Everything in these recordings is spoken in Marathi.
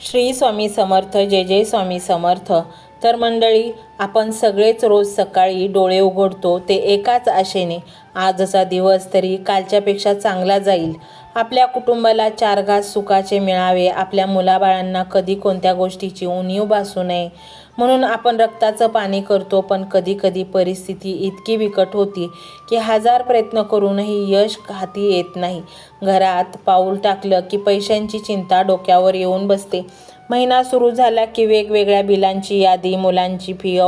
श्री स्वामी समर्थ. जय जय स्वामी समर्थ. तर मंडळी, आपण सगळेच रोज सकाळी डोळे उघडतो ते एकाच आशेने, आजचा दिवस तरी कालच्यापेक्षा चांगला जाईल, आपल्या कुटुंबाला चार घास सुखाचे मिळावे, आपल्या मुलाबाळांना कधी कोणत्या गोष्टीची उणीव भासू नये म्हणून आपण रक्ताचं पाणी करतो. पण कधी कधी परिस्थिती इतकी बिकट होती की हजार प्रयत्न करूनही यश हाती येत नाही. घरात पाऊल टाकलं की पैशांची चिंता डोक्यावर येऊन बसते. महिना सुरू झाला की वेगवेगळ्या बिलांची यादी, मुलांची फी,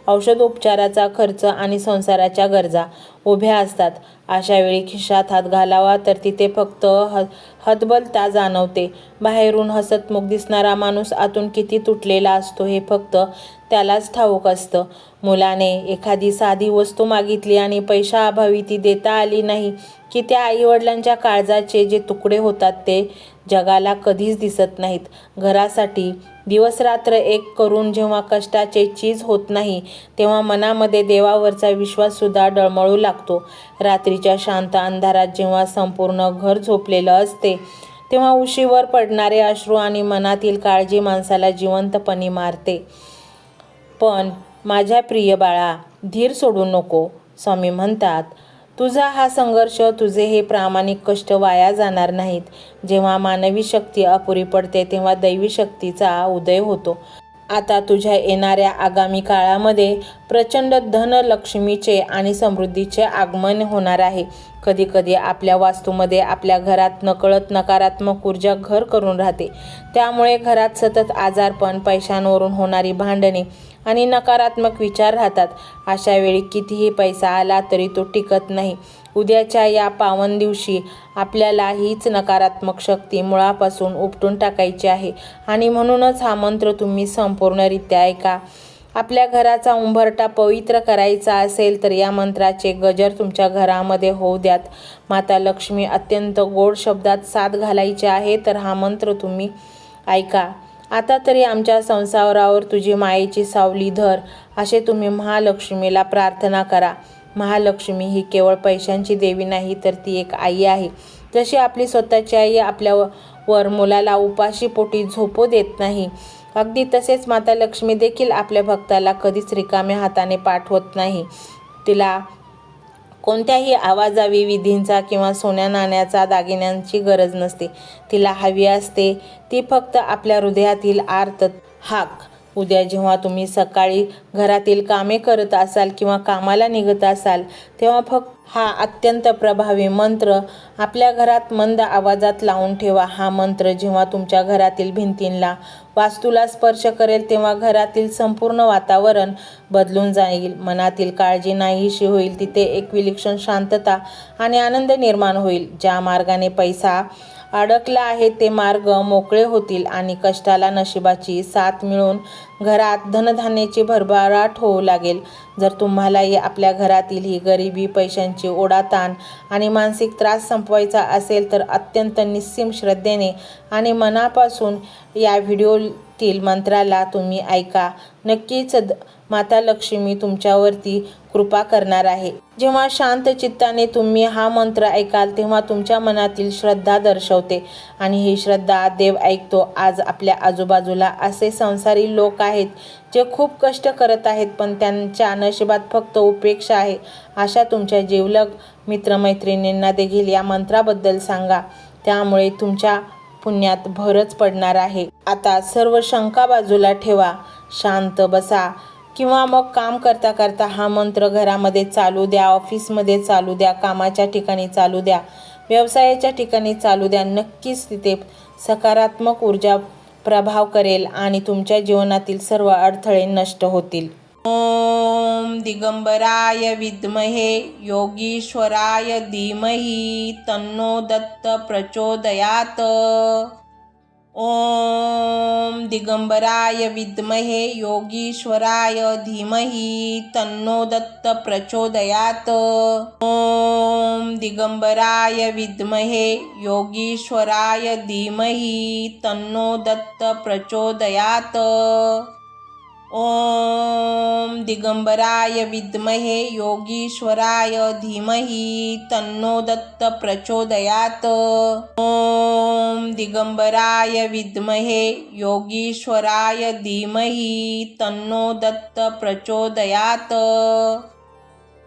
औषधोपचाराचा खर्च आणि संसाराच्या गरजा उभ्या असतात. अशा वेळी खिशात हात घालावा तर तिथे फक्त हतबलता जाणवते. बाहेरून हसतमुख दिसणारा माणूस आतून किती तुटलेला असतो हे फक्त त्यालाच ठाऊक असतं. मुलाने एखादी साधी वस्तू मागितली आणि पैशाअभावी ती देता आली नाही की त्या आईवडिलांच्या काळजाचे जे तुकडे होतात ते जगाला कधीच दिसत नाहीत. घरासाठी दिवसरात्र एक करून जेव्हा कष्टाचे चीज होत नाही तेव्हा मनामध्ये देवावरचा विश्वाससुद्धा डळमळू लागतो. रात्रीच्या शांत अंधारात जेव्हा संपूर्ण घर झोपलेलं असते तेव्हा उशीवर पडणारे अश्रू आणि मनातील काळजी माणसाला जिवंतपणे मारते. पण माझ्या प्रिय बाळा, धीर सोडू नको. स्वामी म्हणतात, तुझा हा संघर्ष, तुझे हे प्रामाणिक कष्ट वाया जाणार नाहीत. जेव्हा मानवी शक्ती अपुरी पडते तेव्हा दैवी शक्तीचा उदय होतो. आता तुझ्या येणाऱ्या आगामी काळामध्ये प्रचंड धनलक्ष्मीचे आणि समृद्धीचे आगमन होणार आहे. कधी कधी आपल्या वास्तूमध्ये, आपल्या घरात नकळत नकारात्मक ऊर्जा घर करून राहते. त्यामुळे घरात सतत आजारपण, पैशांवरून होणारी भांडणे आणि नकारात्मक विचार राहतात. अशा वेळी कितीही पैसा आला तरी तो टिकत नाही. उद्याच्या या पावन दिवशी आपल्याला हीच नकारात्मक शक्ती मुळापासून उपटून टाकायची आहे आणि म्हणूनच हा मंत्र तुम्ही संपूर्णरित्या ऐका. आपल्या घराचा उंबरठा पवित्र करायचा असेल तर या मंत्राचे गजर तुमच्या घरामध्ये होऊ द्यात. माता लक्ष्मी अत्यंत गोड शब्दात साथ घालायचे आहे तर हा मंत्र तुम्ही ऐका. आता तरी आमच्या संसारावर तुझी मायेची सावली धर, असे तुम्ही महालक्ष्मीला प्रार्थना करा. महालक्ष्मी ही केवळ पैशांची देवी नाही तर ती एक आई आहे. जशी आपली स्वतःची आई आपल्यावर मुलाला उपाशी पोटी झोपू देत नाही, अगदी तसेच माता लक्ष्मी देखील आपल्या भक्ताला कधीच रिकाम्या हाताने पाठवत नाही. तिला कोणत्याही आवाजावी विधींचा किंवा सोन्या नाण्याचा दागिन्यांची गरज नसते. तिला हवी असते ती फक्त आपल्या हृदयातील आर्त हाक. उद्या जेव्हा तुम्ही सकाळी घरातील कामे करत असाल किंवा कामाला निघत असाल तेव्हा फक्त हा अत्यंत प्रभावी मंत्र आपल्या घरात मंद आवाजात लावून ठेवा. हा मंत्र जेव्हा तुमच्या घरातील भिंतींना, वास्तूला स्पर्श करेल तेव्हा घरातील संपूर्ण वातावरण बदलून जाईल. मनातील काळजी नाहीशी होईल. तिथे एक विलक्षण शांतता आणि आनंद निर्माण होईल. ज्या मार्गाने पैसा अडकला आहे ते मार्ग मोकळे होतील आणि कष्टाला नशिबाची साथ मिळून घरात धनधान्याची भरभराट होऊ लागेल. जर तुम्हालाही आपल्या घरातील ही गरिबी, पैशांची ओढाताण आणि मानसिक त्रास संपवायचा असेल तर अत्यंत निस्सीम श्रद्धेने आणि मनापासून या व्हिडिओतील मंत्राला तुम्ही ऐका. नक्कीच माता लक्ष्मी तुमच्यावरती कृपा करणार आहे. जेव्हा शांत चित्ताने तुम्ही हा मंत्र ऐकाल तेव्हा तुमच्या मनातील श्रद्धा दर्शवते आणि ही श्रद्धा देव ऐकतो. आज आपल्या आजूबाजूला असे संसारी लोक आहेत जे खूप कष्ट करत आहेत पण त्यांच्या नशिबात फक्त उपेक्षा आहे. अशा तुमच्या जिवलग मित्रमैत्रिणींना देखील या मंत्राबद्दल सांगा. त्यामुळे तुमच्या पुण्यात भरच पडणार आहे. आता सर्व शंका बाजूला ठेवा, शांत बसा किंवा मग काम करता करता हा मंत्र घरामध्ये चालू द्या, ऑफिसमध्ये चालू द्या, कामाच्या ठिकाणी चालू द्या, व्यवसायाच्या ठिकाणी चालू द्या. नक्कीच तिथे सकारात्मक ऊर्जा प्रभाव करेल आणि तुमच्या जीवनातील सर्व अडथळे नष्ट होतील. ओम दिगंबराय विद्महे योगीश्वराय धीमहि तन्नो दत्त प्रचोदयात. ओम दिगंबराय विद्महे योगीश्वराय धीमहि तन्नो दत्त प्रचोदयात. ओम दिगंबराय विद्महे योगीश्वराय धीमहि तन्नो दत्त प्रचोदयात. ॐ दिगंबराय विद्महे योगीश्वराय धीमहि तन्नो दत्त प्रचोदयात्। ॐ दिगंबराय विद्महे योगीश्वराय धीमहि तन्नो दत्त प्रचोदयात्।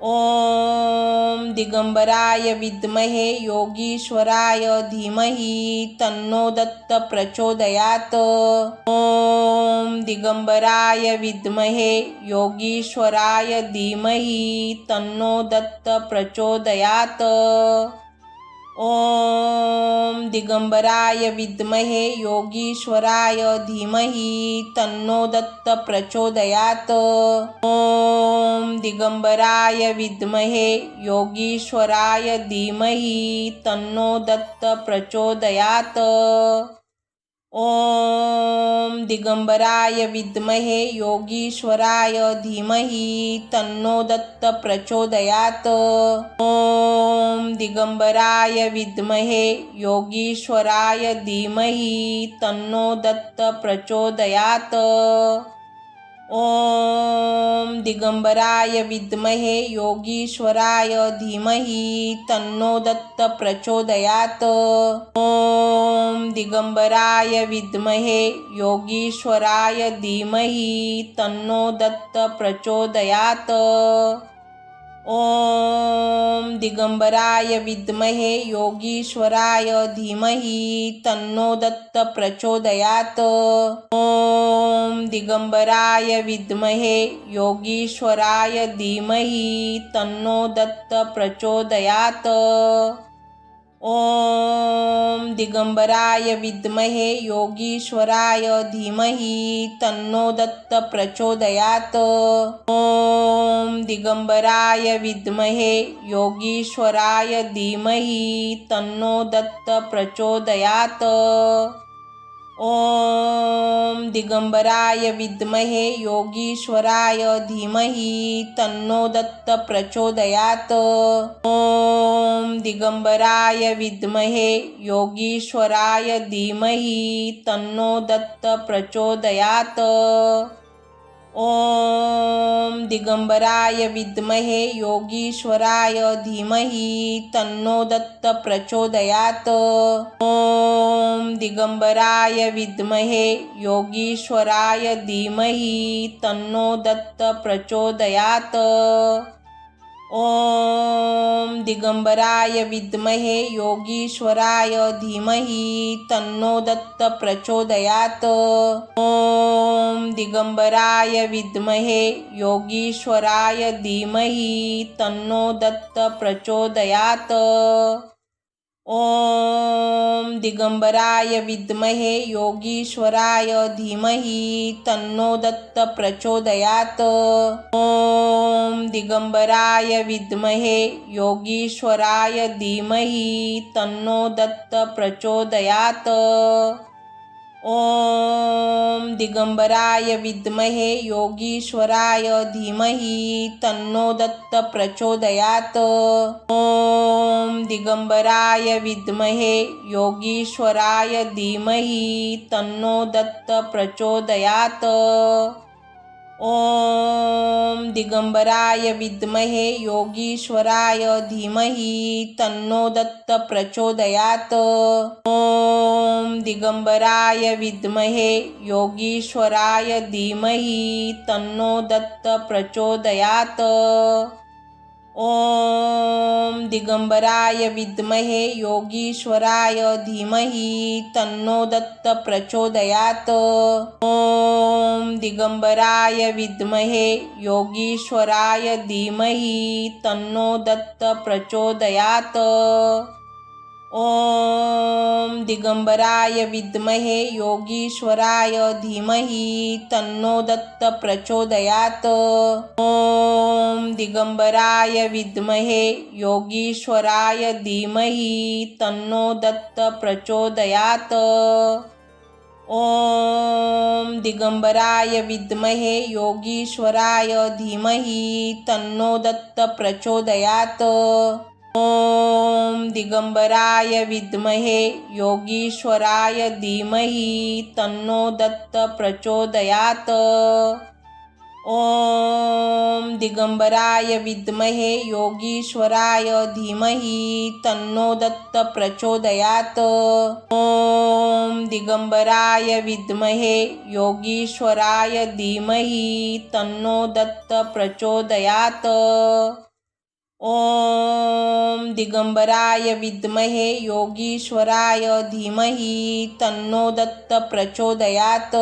ॐ दिगंबराय विद्महे योगीश्वराय धीमहि तन्नो दत्त प्रचोदयात्। ॐ दिगंबराय विद्महे योगीश्वराय धीमहि तन्नो दत्त प्रचोदयात्। ॐ दिगंबराय विद्महे योगीश्वराय धीमहि तन्नो दत्त प्रचोदयात्। ॐ दिगंबराय विद्महे योगीश्वराय धीमहि तन्नो दत्त प्रचोदयात्। ॐ दिगंबराय विद्महे योगीश्वराय धीमहि तन्नो दत्त प्रचोदयात्। ॐ दिगंबराय विद्महे योगीश्वराय धीमहि तन्नो दत्त प्रचोदयात्। ॐ दिगंबराय विद्महे योगीश्वराय धीमहि तन्नो दत्त प्रचोदयात्। ॐ दिगंबराय विद्महे योगीश्वराय धीमहि तन्नो दत्त प्रचोदयात्। ॐ दिगंबराय विद्महे योगीश्वराय धीमहि तन्नो दत्त प्रचोदयात्। ॐ दिगंबराय विद्महे योगीश्वराय धीमहि तन्नो दत्त प्रचोदयात्। ॐ दिगंबराय विद्महे योगीश्वराय धीमहि तन्नो दत्त प्रचोदयात्। ॐ दिगंबराय विद्महे योगीश्वराय धीमहि तन्नो दत्त प्रचोदयात्। ॐ दिगंबराय विद्महे योगीश्वराय धीमहि तन्नो दत्त प्रचोदयात्। ॐ दिगंबराय विद्महे योगीश्वराय धीमहि तन्नो दत्त प्रचोदयात्। ॐ दिगंबराय विद्महे योगीश्वराय धीमहि तन्नो दत्त प्रचोदयात्। ॐ दिगंबराय विद्महे योगीश्वराय धीमहि तन्नो दत्त प्रचोदयात्। ॐ दिगंबराय विद्महे योगीश्वराय धीमहि तन्नो दत्त प्रचोदयात्। ॐ दिगंबराय विद्महे योगीश्वराय धीमहि तन्नो दत्त प्रचोदयात्। ॐ दिगंबराय विद्महे योगीश्वराय धीमहि तन्नो दत्त प्रचोदयात्। ॐ दिगंबराय विद्महे योगीश्वराय धीमहि तन्नो दत्त प्रचोदयात्। ॐ दिगंबराय विद्महे योगीश्वराय धीमहि तन्नो दत्त प्रचोदयात्। ॐ दिगंबराय विद्महे योगीश्वराय धीमहि तन्नो दत्त प्रचोदयात्। ॐ दिगंबराय विद्महे योगीश्वराय धीमहि तन्नो दत्त प्रचोदयात्। ॐ दिगंबराय विद्महे योगीश्वराय धीमहि तन्नो दत्त प्रचोदयात्। ॐ दिगंबराय विद्महे योगीश्वराय धीमहि तन्नो दत्त प्रचोदयात्। ॐ दिगंबराय विद्महे योगीश्वराय धीमहि तन्नो दत्त प्रचोदयात्। ॐ दिगंबराय विद्महे योगीश्वराय धीमहि तन्नो दत्त प्रचोदयात्। ॐ दिगंबराय विद्महे योगीश्वराय धीमहि तन्नो दत्त प्रचोदयात्। ॐ दिगंबराय विद्महे योगीश्वराय धीमहि तन्नो दत्त प्रचोदयात्। ॐ दिगंबराय विद्महे योगीश्वराय धीमहि तन्नो दत्त प्रचोदयात्। ॐ दिगंबराय विद्महे योगीश्वराय धीमहि तन्नो दत्त प्रचोदयात्। ॐ दिगंबराय विद्महे योगीश्वराय धीमहि तन्नो दत्त प्रचोदयात्। ॐ दिगंबराय विद्महे योगीश्वराय धीमहि तन्नो दत्त प्रचोदयात्।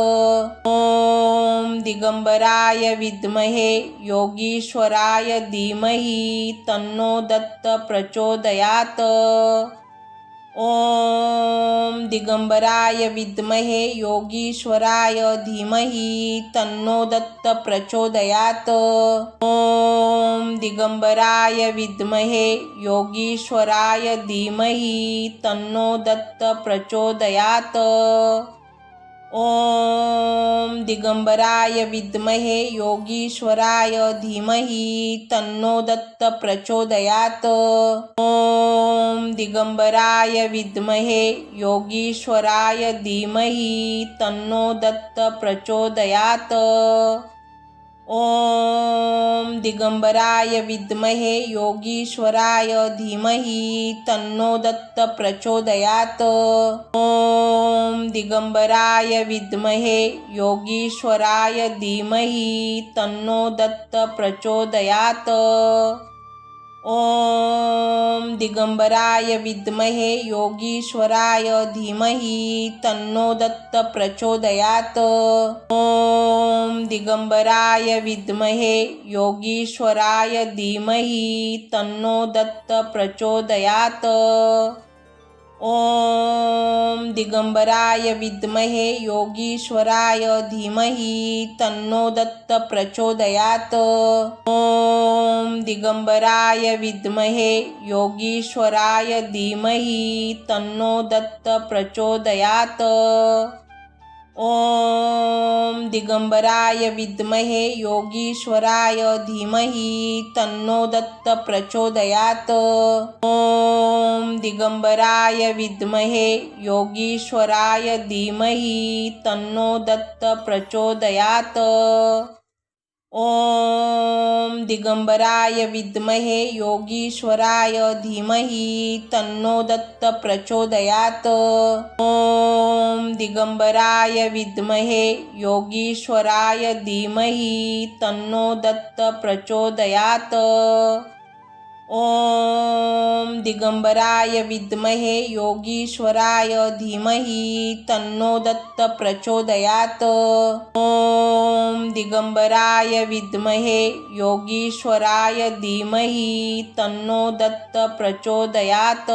ॐ दिगंबराय विद्महे योगीश्वराय धीमहि तन्नो दत्त प्रचोदयात्। ॐ दिगंबराय विद्महे योगीश्वराय धीमहि तन्नो दत्त प्रचोदयात्। ॐ दिगंबराय विद्महे योगीश्वराय धीमहि तन्नो दत्त प्रचोदयात्। ॐ दिगंबराय विद्महे योगीश्वराय धीमहि तन्नो दत्त प्रचोदयात्। ॐ दिगंबराय विद्महे योगीश्वराय धीमहि तन्नो दत्त प्रचोदयात्। ॐ दिगंबराय विद्महे योगीश्वराय धीमहि तन्नो दत्त प्रचोदयात्। ॐ दिगंबराय विद्महे योगीश्वराय धीमहि तन्नो दत्त प्रचोदयात्। ॐ दिगंबराय विद्महे योगीश्वराय धीमहि तन्नो दत्त प्रचोदयात्। ॐ दिगंबराय विद्महे योगीश्वराय धीमहि तन्नो दत्त प्रचोदयात्। ॐ दिगंबराय विद्महे योगीश्वराय धीमहि तन्नो दत्त प्रचोदयात्। ॐ दिगंबराय विद्महे योगीश्वराय धीमहि तन्नो दत्त प्रचोदयात्। ॐ दिगंबराय विद्महे योगीश्वराय धीमहि तन्नो दत्त प्रचोदयात्। ॐ दिगंबराय विद्महे योगीश्वराय धीमहि तन्नो दत्त प्रचोदयात्। ॐ दिगंबराय विद्महे योगीश्वराय धीमहि तन्नो दत्त प्रचोदयात्। ॐ दिगंबराय विद्महे योगीश्वराय धीमहि तन्नो दत्त प्रचोदयात्। ॐ दिगंबराय विद्महे योगीश्वराय धीमहि तन्नो दत्त प्रचोदयात्। ॐ दिगंबराय विद्महे योगीश्वराय धीमहि तन्नो दत्त प्रचोदयात्।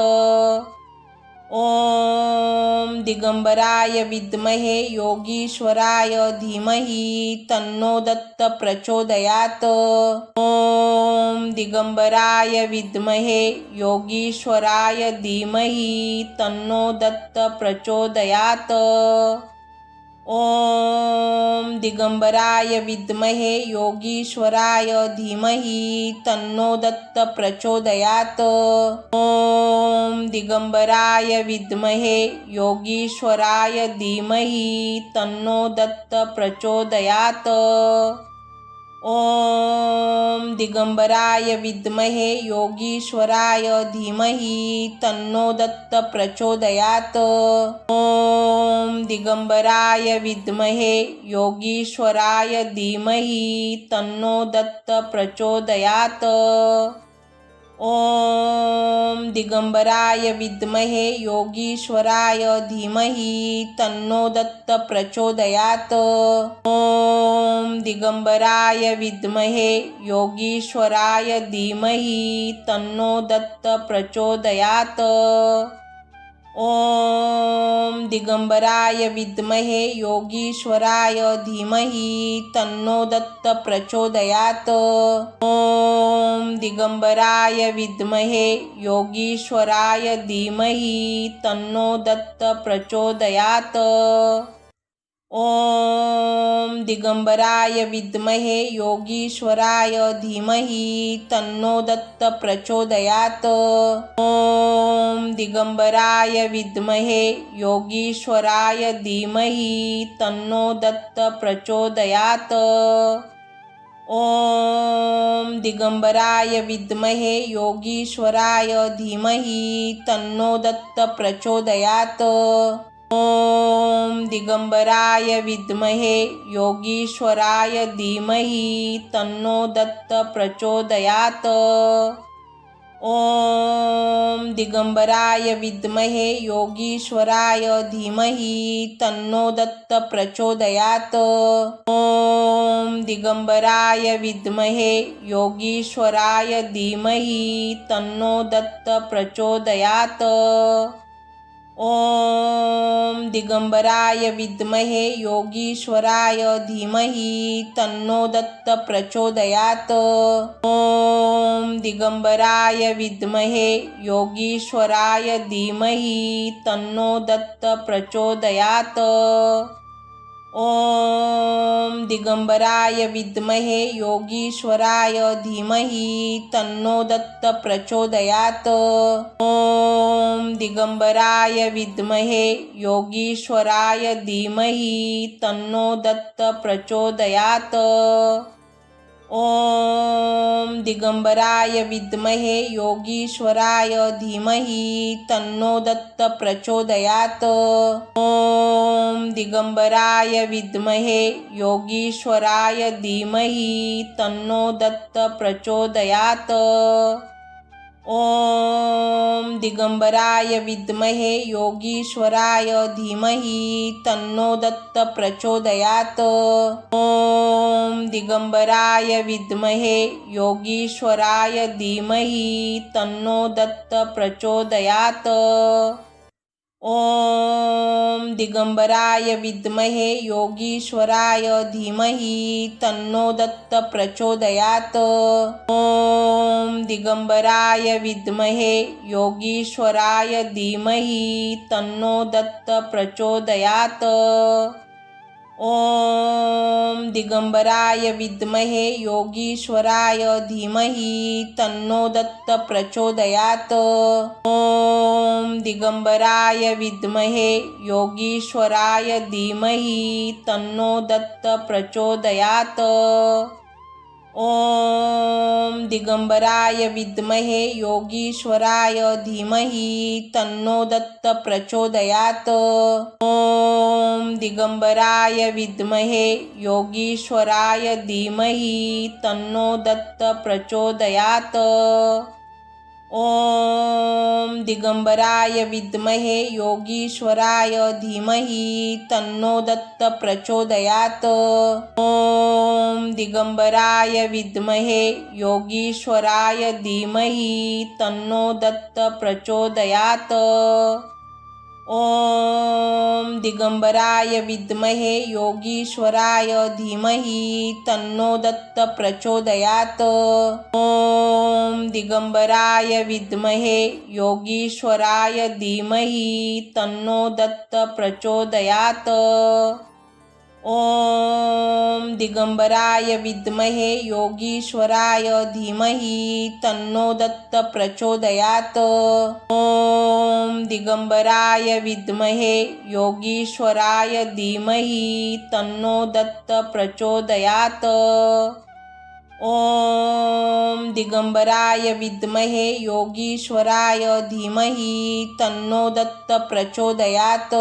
ॐ दिगंबराय विद्महे योगीश्वराय धीमहि तन्नो दत्त प्रचोदयात्। ॐ दिगंबराय विद्महे योगीश्वराय धीमहि तन्नो दत्त प्रचोदयात्। ॐ दिगंबराय विद्महे योगीश्वराय धीमहि तन्नो दत्त प्रचोदयात्। ॐ दिगंबराय विद्महे योगीश्वराय धीमहि तन्नो दत्त प्रचोदयात्। ॐ दिगंबराय विद्महे योगीश्वराय धीमहि तन्नो दत्त प्रचोदयात्। ॐ दिगंबराय विद्महे योगीश्वराय धीमहि तन्नो दत्त प्रचोदयात्। ॐ दिगंबराय विद्महे योगीश्वराय धीमहि तन्नो दत्त प्रचोदयात्। ॐ दिगंबराय विद्महे योगीश्वराय धीमहि तन्नो दत्त प्रचोदयात्। ॐ दिगंबराय विद्महे योगीश्वराय धीमहि तन्नो दत्त प्रचोदयात्। ॐ दिगंबराय विद्महे योगीश्वराय धीमहि तन्नो दत्त प्रचोदयात्। ॐ दिगंबराय विद्महे योगीश्वराय धीमहि तन्नो दत्त प्रचोदयात्। ॐ दिगंबराय विद्महे योगीश्वराय धीमहि तन्नो दत्त प्रचोदयात्। ओम दिगंबराय विद्महे योगीश्वराय धीमहि तन्नो दत्त प्रचोदयात्। ओम दिगंबराय विद्महे योगीश्वराय धीमहि तन्नो दत्त प्रचोदयात्। ओम दिगंबराय विद्महे योगीश्वराय धीमहि तन्नो दत्त प्रचोदयात्। ओम दिगंबराय विद्महे योगीश्वराय धीमहि तन्नो दत्त प्रचोदयात्। ओम दिगंबराय विद्महे योगीश्वराय धीमहि तन्नो दत्त प्रचोदयात्। ओम दिगंबराय विद्महे योगीश्वराय धीमहि तन्नो दत्त प्रचोदयात्। ओम दिगंबराय विद्महे योगीश्वराय धीमहि तन्नो दत्त प्रचोदयात्। ओम दिगंबराय विद्महे योगीश्वराय धीमहि तन्नो दत्त प्रचोदयात्। ओम दिगंबराय विद्महे योगीश्वराय धीमहि तन्नो दत्त प्रचोदयात्। ओम दिगंबराय विद्महे योगीश्वराय धीमहि तन्नो दत्त प्रचोदयात्। ओम दिगंबराय विद्महे योगीश्वराय धीमहि तन्नो दत्त प्रचोदयात्। ओम दिगंबराय विद्महे योगीश्वराय धीमहि तन्नो दत्त प्रचोदयात्। ओम दिगंबराय विद्महे योगीश्वराय धीमहि तन्नो दत्त प्रचोदयात्। ओम दिगंबराय विद्महे योगीश्वराय धीमहि तन्नो दत्त प्रचोदयात्। ओम दिगंबराय विद्महे योगीश्वराय धीमहि तन्नो दत्त प्रचोदयात्। ओम दिगंबराय विद्महे योगीश्वराय धीमहि तन्नो दत्त प्रचोदयात्। ओम दिगंबराय विद्महे योगीश्वराय धीमहि तन्नो दत्त प्रचोदयात्। ओम दिगंबराय विद्महे योगीश्वराय धीमहि तन्नो दत्त प्रचोदयात्। ओम दिगंबराय विद्महे योगीश्वराय धीमहि तन्नो दत्त प्रचोदयात्। ओम दिगंबराय विद्महे योगीश्वराय धीमहि तन्नो दत्त प्रचोदयात्। ओम दिगंबराय विद्महे योगीश्वराय धीमहि तन्नो दत्त प्रचोदयात्। ओम दिगंबराय विद्महे योगीश्वराय धीमहि तन्नो दत्त प्रचोदयात्। ओम दिगंबराय विद्महे योगीश्वराय धीमहि तन्नो दत्त प्रचोदयात्। ओम दिगंबराय विद्महे योगीश्वराय धीमहि तन्नो दत्त प्रचोदयात्। ओम दिगंबराय विद्महे योगीश्वराय धीमहि तन्नो दत्त प्रचोदयात्।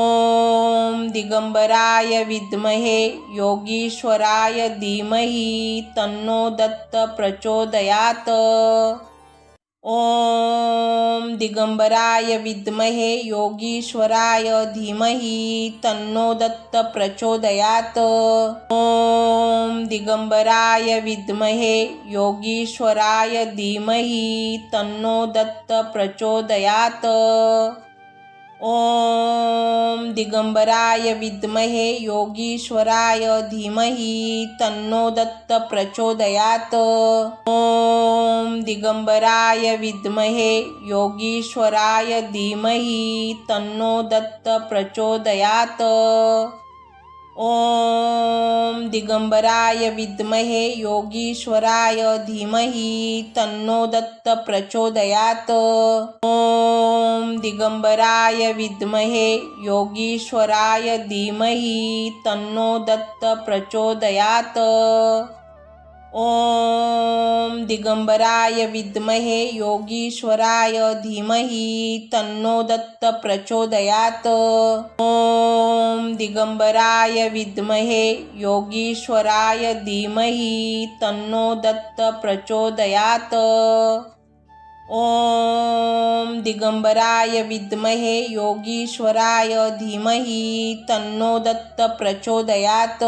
ओम दिगंबराय विद्महे योगीश्वराय धीमहि तन्नो दत्त प्रचोदयात्। ओम दिगंबराय विद्महे योगीश्वराय धीमहि तन्नो दत्त प्रचोदयात्। ओम दिगंबराय विद्महे योगीश्वराय धीमहि तन्नो दत्त प्रचोदयात्। ओम दिगंबराय विद्महे योगीश्वराय धीमहि तन्नो दत्त प्रचोदयात्। ओम दिगंबराय विद्महे योगीश्वराय धीमहि तन्नो दत्त प्रचोदयात्। ओम दिगंबराय विद्महे योगीश्वराय धीमहि तन्नो दत्त प्रचोदयात्। ओम दिगंबराय विद्महे योगीश्वराय धीमहि तन्नो दत्त प्रचोदयात्। ॐ दिगंबराय विद्महे योगीश्वराय धीमहि तन्नो दत्त प्रचोदयात्। ॐ दिगंबराय विद्महे योगीश्वराय धीमहि तन्नो दत्त प्रचोदयात्। ॐ दिगंबराय विद्महे योगीश्वराय धीमहि तन्नो दत्त प्रचोदयात्।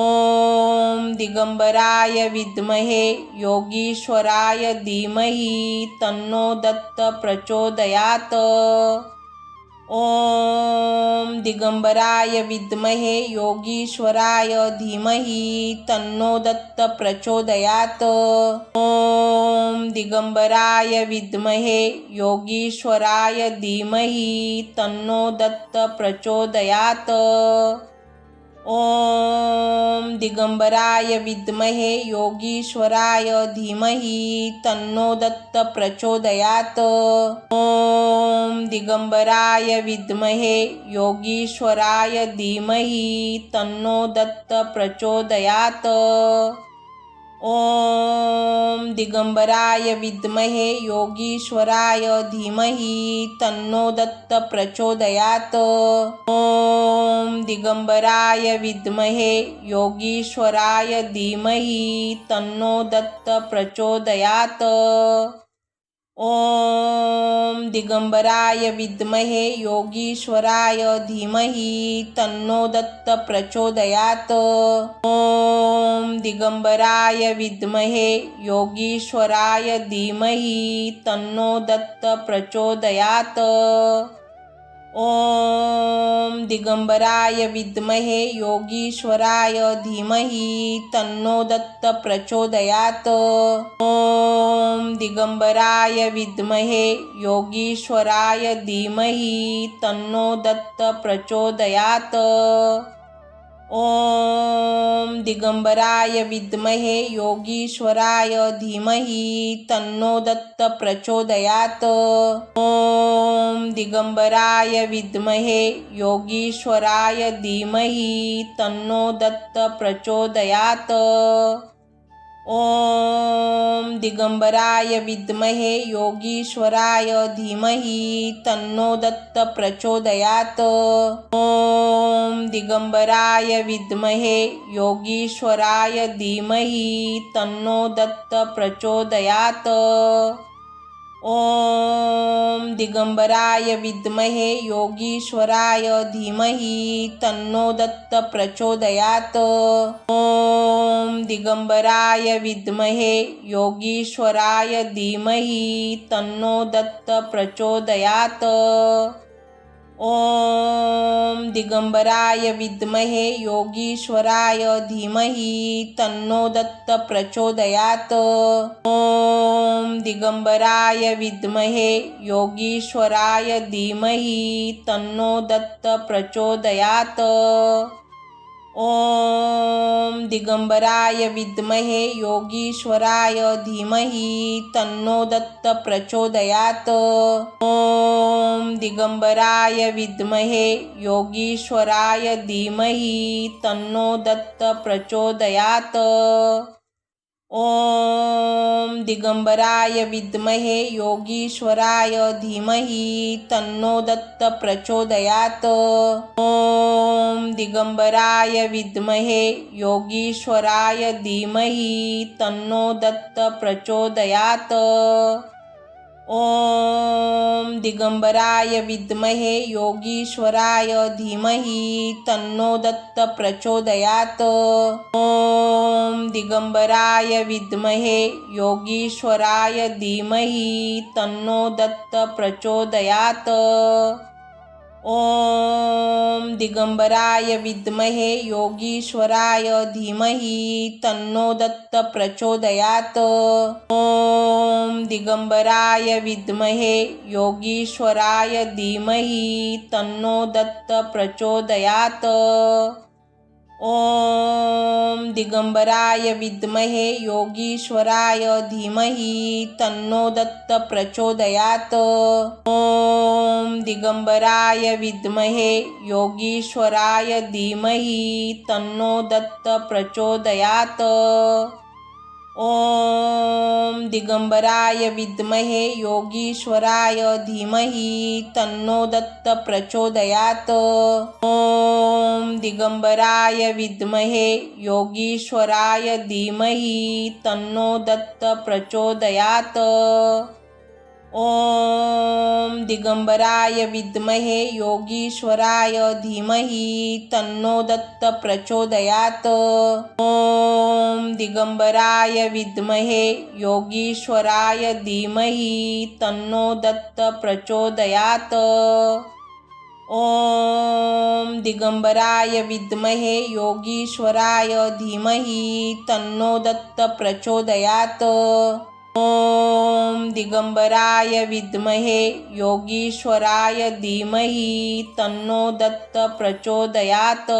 ॐ दिगंबराय विद्महे योगीश्वराय धीमहि तन्नो दत्त प्रचोदयात्। ॐ दिगंबराय विद्महे योगीश्वराय धीमहि तन्नो दत्त प्रचोदयात्। ॐ दिगंबराय विद्महे योगीश्वराय धीमहि तन्नो दत्त प्रचोदयात्। ॐ दिगंबराय विद्महे योगीश्वराय धीमहि तन्नो दत्त प्रचोदयात्। ॐ दिगंबराय विद्महे योगीश्वराय धीमहि तन्नो दत्त प्रचोदयात्। ॐ दिगंबराय विद्महे योगीश्वराय धीमहि तन्नो दत्त प्रचोदयात्। ॐ दिगंबराय विद्महे योगीश्वराय धीमहि तन्नो दत्त प्रचोदयात्। ॐ दिगंबराय विद्महे योगीश्वराय धीमहि तन्नो दत्त प्रचोदयात्। ॐ दिगंबराय विद्महे योगीश्वराय धीमहि तन्नो दत्त प्रचोदयात्। ॐ दिगंबराय विद्महे योगीश्वराय धीमहि तन्नो दत्त प्रचोदयात्। ॐ दिगंबराय विद्महे योगीश्वराय धीमहि तन्नो दत्त प्रचोदयात्। ॐ दिगंबराय विद्महे योगीश्वराय धीमहि तन्नो दत्त प्रचोदयात्। ॐ दिगंबराय विद्महे योगीश्वराय धीमहि तन्नो दत्त प्रचोदयात्। ॐ दिगंबराय विद्महे योगीश्वराय धीमहि तन्नो दत्त प्रचोदयात्। ॐ दिगंबराय विद्महे योगीश्वराय धीमहि तन्नो दत्त प्रचोदयात्। ॐ दिगंबराय विद्महे योगीश्वराय धीमहि तन्नो दत्त प्रचोदयात्। ॐ दिगंबराय विद्महे योगीश्वराय धीमहि तन्नो दत्त प्रचोदयात्। ॐ दिगंबराय विद्महे योगीश्वराय धीमहि तन्नो दत्त प्रचोदयात्। ॐ दिगंबराय विद्महे योगीश्वराय धीमहि तन्नो दत्त प्रचोदयात्। ॐ दिगंबराय विद्महे योगीश्वराय धीमहि तन्नो दत्त प्रचोदयात्। ॐ दिगंबराय विद्महे योगीश्वराय धीमहि तन्नो दत्त प्रचोदयात्। ॐ दिगंबराय विद्महे योगीश्वराय धीमहि तन्नो दत्त प्रचोदयात्। ॐ दिगंबराय विद्महे योगीश्वराय धीमहि तन्नो दत्त प्रचोदयात्। ॐ दिगंबराय विद्महे योगीश्वराय धीमहि तन्नो दत्त प्रचोदयात्। ॐ दिगंबराय विद्महे योगीश्वराय धीमहि तन्नो दत्त प्रचोदयात्। ॐ दिगंबराय विद्महे योगीश्वराय धीमहि तन्नो दत्त प्रचोदयात्। ॐ दिगंबराय विद्महे योगीश्वराय धीमहि तन्नो दत्त प्रचोदयात्। ॐ दिगंबराय विद्महे योगीश्वराय धीमहि तन्नो दत्त प्रचोदयात्। ॐ दिगंबराय विद्महे योगीश्वराय धीमहि तन्नो दत्त प्रचोदयात्। ओम दिगंबराय विद्महे योगीश्वराय धीमहि तन्नो दत्त प्रचोदयात्। ओम दिगंबराय विद्महे योगीश्वराय धीमहि तन्नो दत्त प्रचोदयात्। ओम दिगंबराय विद्महे योगीश्वराय धीमहि तन्नो दत्त प्रचोदयात्। ओम दिगंबराय विद्महे योगीश्वराय धीमहि तन्नो दत्त प्रचोदयात्। ओम दिगंबराय विद्महे योगीश्वराय धीमहि तन्नो दत्त प्रचोदयात्। ओम दिगंबराय विद्महे योगीश्वराय धीमहि तन्नो दत्त प्रचोदयात्।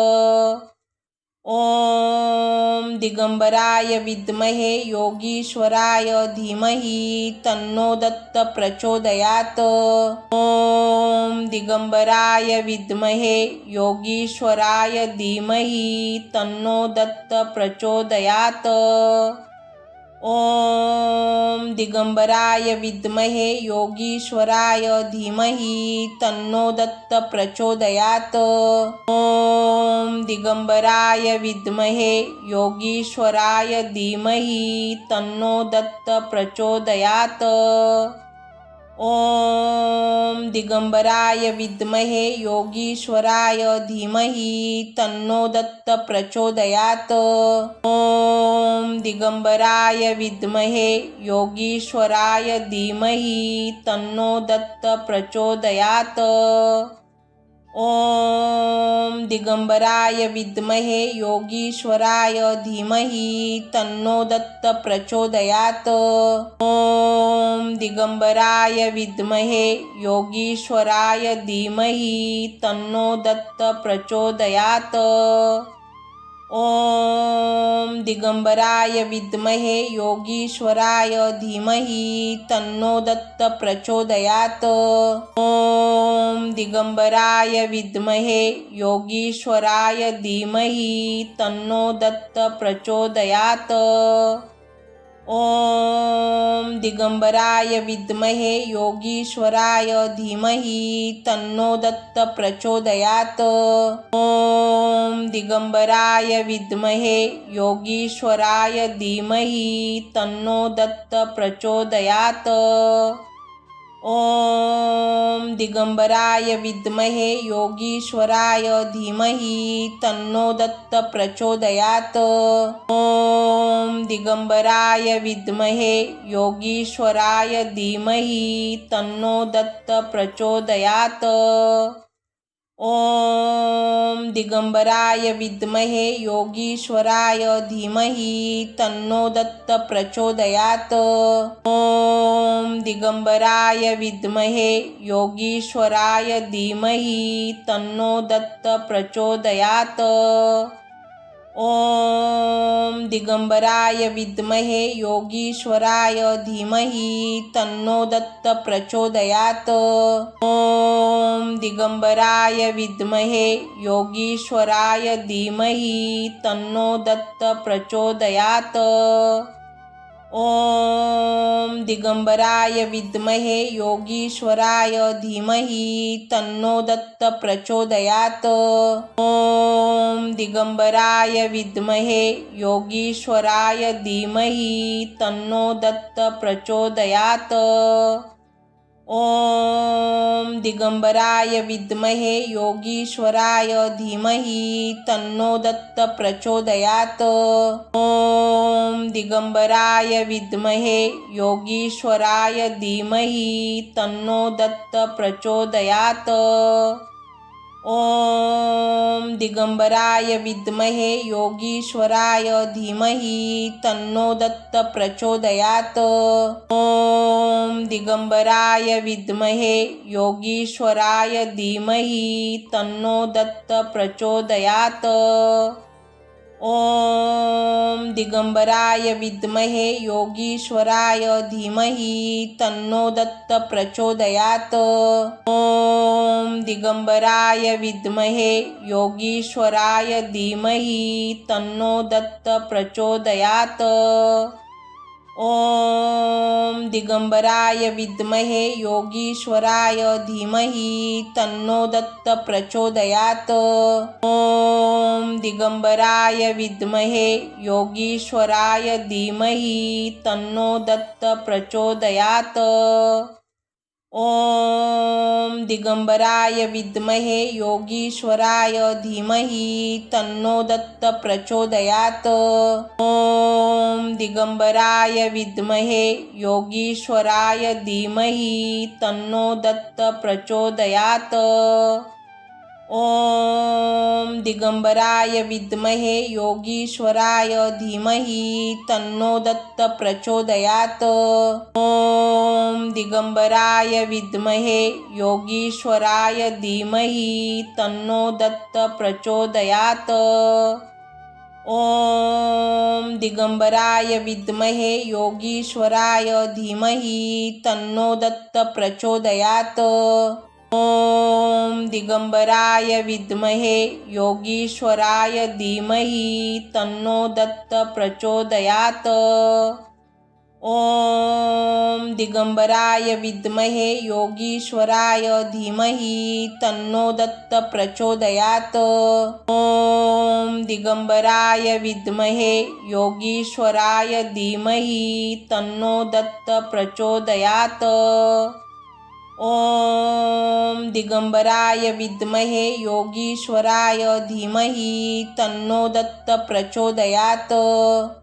ओम दिगंबराय विद्महे योगीश्वराय धीमहि तन्नो दत्त प्रचोदयात्। ओम दिगंबराय विद्महे योगीश्वराय धीमहि तन्नो दत्त प्रचोदयात्। ओम दिगंबराय विद्महे योगीश्वराय धीमहि तन्नो दत्त प्रचोदयात्। ओम दिगंबराय विद्महे योगीश्वराय धीमहि तन्नो दत्त प्रचोदयात्। ओम दिगंबराय विद्महे योगीश्वराय धीमहि तन्नो दत्त प्रचोदयात्। ओम दिगंबराय विद्महे योगीश्वराय धीमहि तन्नो दत्त प्रचोदयात्। ओम दिगंबराय विद्महे योगीश्वराय धीमहि तन्नो दत्त प्रचोदयात्। ओम दिगंबराय विद्महे योगीश्वराय धीमहि तन्नो दत्त प्रचोदयात्। ओम दिगंबराय विद्महे योगीश्वराय धीमहि तन्नो दत्त प्रचोदयात्। ओम दिगंबराय विद्महे योगीश्वराय धीमहि तन्नो दत्त प्रचोदयात्। ओम दिगंबराय विद्महे योगीश्वराय धीमहि तन्नो दत्त प्रचोदयात्। ओम दिगंबराय विद्महे योगीश्वराय धीमहि तन्नो दत्त प्रचोदयात्। ओम दिगंबराय विद्महे योगीश्वराय धीमहि तन्नो दत्त प्रचोदयात्। ओम दिगंबराय विद्महे योगीश्वराय धीमहि तन्नो दत्त प्रचोदयात्। ओम दिगंबराय विद्महे योगीश्वराय धीमहि तन्नो दत्त प्रचोदयात्। ओम दिगंबराय विद्महे योगीश्वराय धीमहि तन्नो दत्त प्रचोदयात्। ओम दिगंबराय विद्महे योगीश्वराय धीमहि तन्नो दत्त प्रचोदयात्। ओम दिगंबराय विद्महे योगीश्वराय धीमहि तन्नो दत्त प्रचोदयात्। ओम दिगंबराय विद्महे योगीश्वराय धीमहि तन्नो दत्त प्रचोदयात्। ओम दिगंबराय विद्महे योगीश्वराय धीमहि तन्नो दत्त प्रचोदयात्। ओम दिगंबराय विद्महे योगीश्वराय धीमहि तन्नो दत्त प्रचोदयात्। ओम दिगंबराय विद्महे योगीश्वराय धीमहि तन्नो दत्त प्रचोदयात्। ओम दिगंबराय विद्महे योगीश्वराय धीमहि तन्नो दत्त प्रचोदयात्। ओम दिगंबराय विद्महे योगीश्वराय धीमहि तन्नो दत्त प्रचोदयात्। ओम दिगंबराय विद्महे योगीश्वराय धीमहि तन्नो दत्त प्रचोदयात्। ओम दिगंबराय विद्महे योगीश्वराय धीमहि तन्नो दत्त प्रचोदयात्। ॐ दिगंबराय विद्महे योगीश्वराय धीमहि तन्नो दत्त प्रचोदयात्। ॐ दिगंबराय विद्महे योगीश्वराय धीमहि तन्नो दत्त प्रचोदयात्। ॐ दिगंबराय विद्महे योगीश्वराय धीमहि तन्नो दत्त प्रचोदयात्। ॐ दिगंबराय विद्महे योगीश्वराय धीमहि तन्नो दत्त प्रचोदयात्। ॐ दिगंबराय विद्महे योगीश्वराय धीमहि तन्नो दत्त प्रचोदयात्। ॐ दिगंबराय विद्महे योगीश्वराय धीमहि तन्नो दत्त प्रचोदयात्। ॐ दिगंबराय विद्महे योगीश्वराय धीमहि तन्नो दत्त प्रचोदयात्। ॐ दिगंबराय विद्महे योगीश्वराय धीमहि तन्नो दत्त प्रचोदयात्। ॐ दिगंबराय विद्महे योगीश्वराय धीमहि तन्नो दत्त प्रचोदयात्। ॐ दिगंबराय विद्महे योगीश्वराय धीमहि तन्नो दत्त प्रचोदयात्। ॐ दिगंबराय विद्महे योगीश्वराय धीमहि तन्नो दत्त प्रचोदयात्।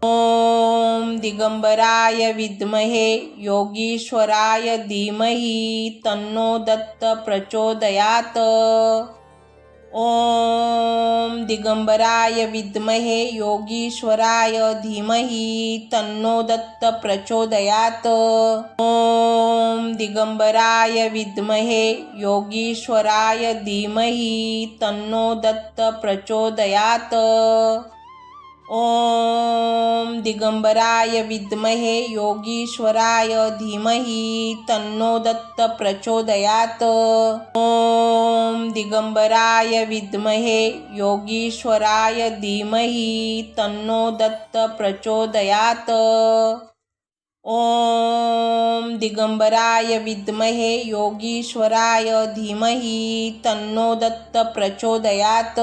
ॐ दिगंबराय विद्महे योगीश्वराय धीमहि तन्नो दत्त प्रचोदयात्। ॐ दिगंबराय विद्महे योगीश्वराय धीमहि तन्नो दत्त प्रचोदयात्। ॐ दिगंबराय विद्महे योगीश्वराय धीमहि तन्नो दत्त प्रचोदयात्। ॐ दिगंबराय विद्महे योगीश्वराय धीमहि तन्नो दत्त प्रचोदयात्। ॐ दिगंबराय विद्महे योगीश्वराय धीमहि तन्नो दत्त प्रचोदयात्। ॐ दिगंबराय विद्महे योगीश्वराय धीमहि तन्नो दत्त प्रचोदयात्।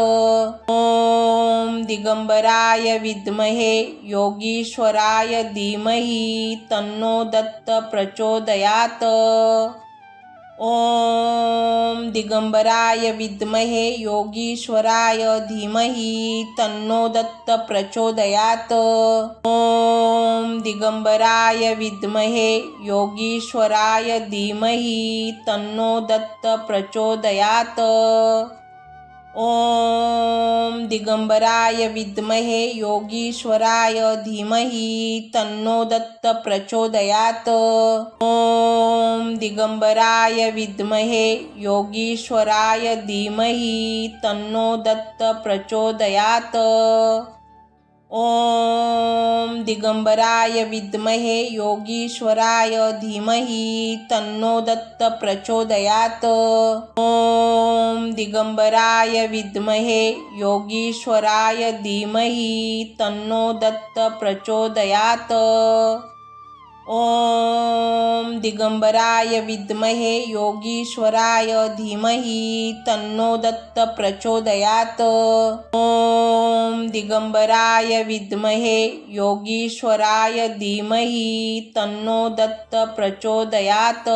ॐ दिगंबराय विद्महे योगीश्वराय धीमहि तन्नो दत्त प्रचोदयात्। ॐ दिगंबराय विद्महे योगीश्वराय धीमहि तन्नो दत्त प्रचोदयात्। ॐ दिगंबराय विद्महे योगीश्वराय धीमहि तन्नो दत्त प्रचोदयात्। ॐ दिगंबराय विद्महे योगीश्वराय धीमहि तन्नो दत्त प्रचोदयात्। ॐ दिगंबराय विद्महे योगीश्वराय धीमहि तन्नो दत्त प्रचोदयात्। ॐ दिगंबराय विद्महे योगीश्वराय धीमहि तन्नो दत्त प्रचोदयात्। ॐ दिगंबराय विद्महे योगीश्वराय धीमहि तन्नो दत्त प्रचोदयात्। ॐ दिगंबराय विद्महे योगीश्वराय धीमहि तन्नो दत्त प्रचोदयात्। ॐ दिगंबराय विद्महे योगीश्वराय धीमहि तन्नो दत्त प्रचोदयात्।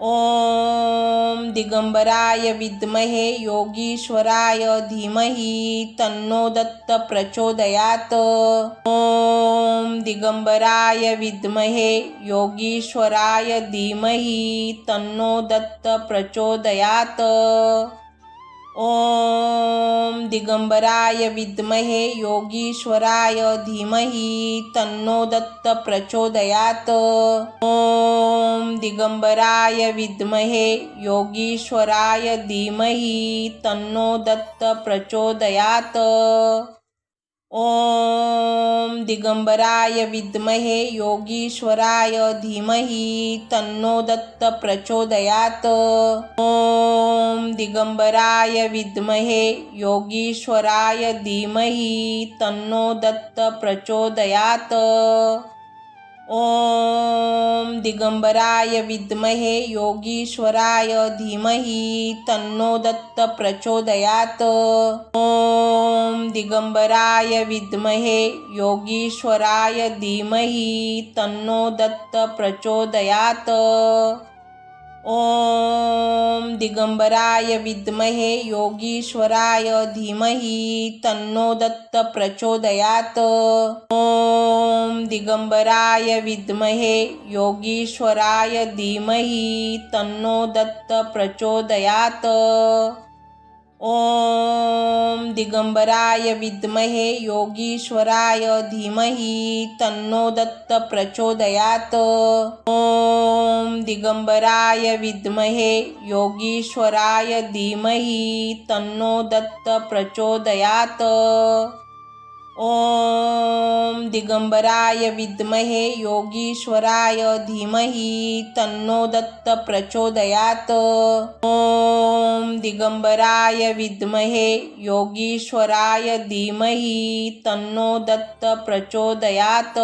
ॐ दिगंबराय विद्महे योगीश्वराय धीमहि तन्नो दत्त प्रचोदयात्। ॐ दिगंबराय विद्महे योगीश्वराय धीमहि तन्नो दत्त प्रचोदयात्। ॐ दिगंबराय विद्महे योगीश्वराय धीमहि तन्नो दत्त प्रचोदयात्। ॐ दिगंबराय विद्महे योगीश्वराय धीमहि तन्नो दत्त प्रचोदयात्। ॐ दिगंबराय विद्महे योगीश्वराय धीमहि तन्नो दत्त प्रचोदयात्। ॐ दिगंबराय विद्महे योगीश्वराय धीमहि तन्नो दत्त प्रचोदयात्। ओम दिगंबराय विद्महे योगीश्वराय धीमहि तन्नो दत्त प्रचोदयात। ओम दिगंबराय विद्महे योगीश्वराय धीमहि तन्नो दत्त प्रचोदयात। ओम दिगंबराय विद्महे योगीश्वराय धीमहि तन्नो दत्त प्रचोदयात। ओम दिगंबराय विद्महे योगीश्वराय धीमहि तन्नो दत्त प्रचोदयात। ओम दिगंबराय विद्महे योगीश्वराय धीमहि तन्नो दत्त प्रचोदयात। ओम दिगंबराय विद्महे योगीश्वराय धीमहि तन्नो दत्त प्रचोदयात। ओम दिगंबराय विद्महे योगीश्वराय धीमहि तन्नो दत्त प्रचोदयात। ओम दिगंबराय विद्महे योगीश्वराय धीमहि तन्नो दत्त प्रचोदयात।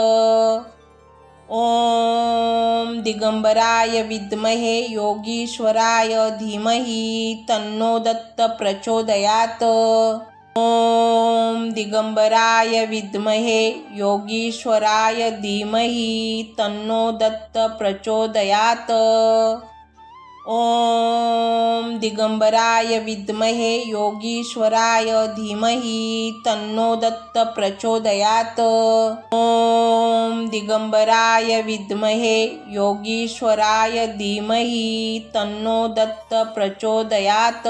ओम दिगंबराय विद्महे योगीश्वराय धीमहि तन्नो दत्त प्रचोदयात। ओम दिगंबराय विद्महे योगीश्वराय धीमहि तन्नो दत्त प्रचोदयात। ओम दिगंबराय विद्महे योगीश्वराय धीमहि तन्नो दत्त प्रचोदयात। ओम दिगंबराय विद्महे योगीश्वराय धीमहि तन्नो दत्त प्रचोदयात।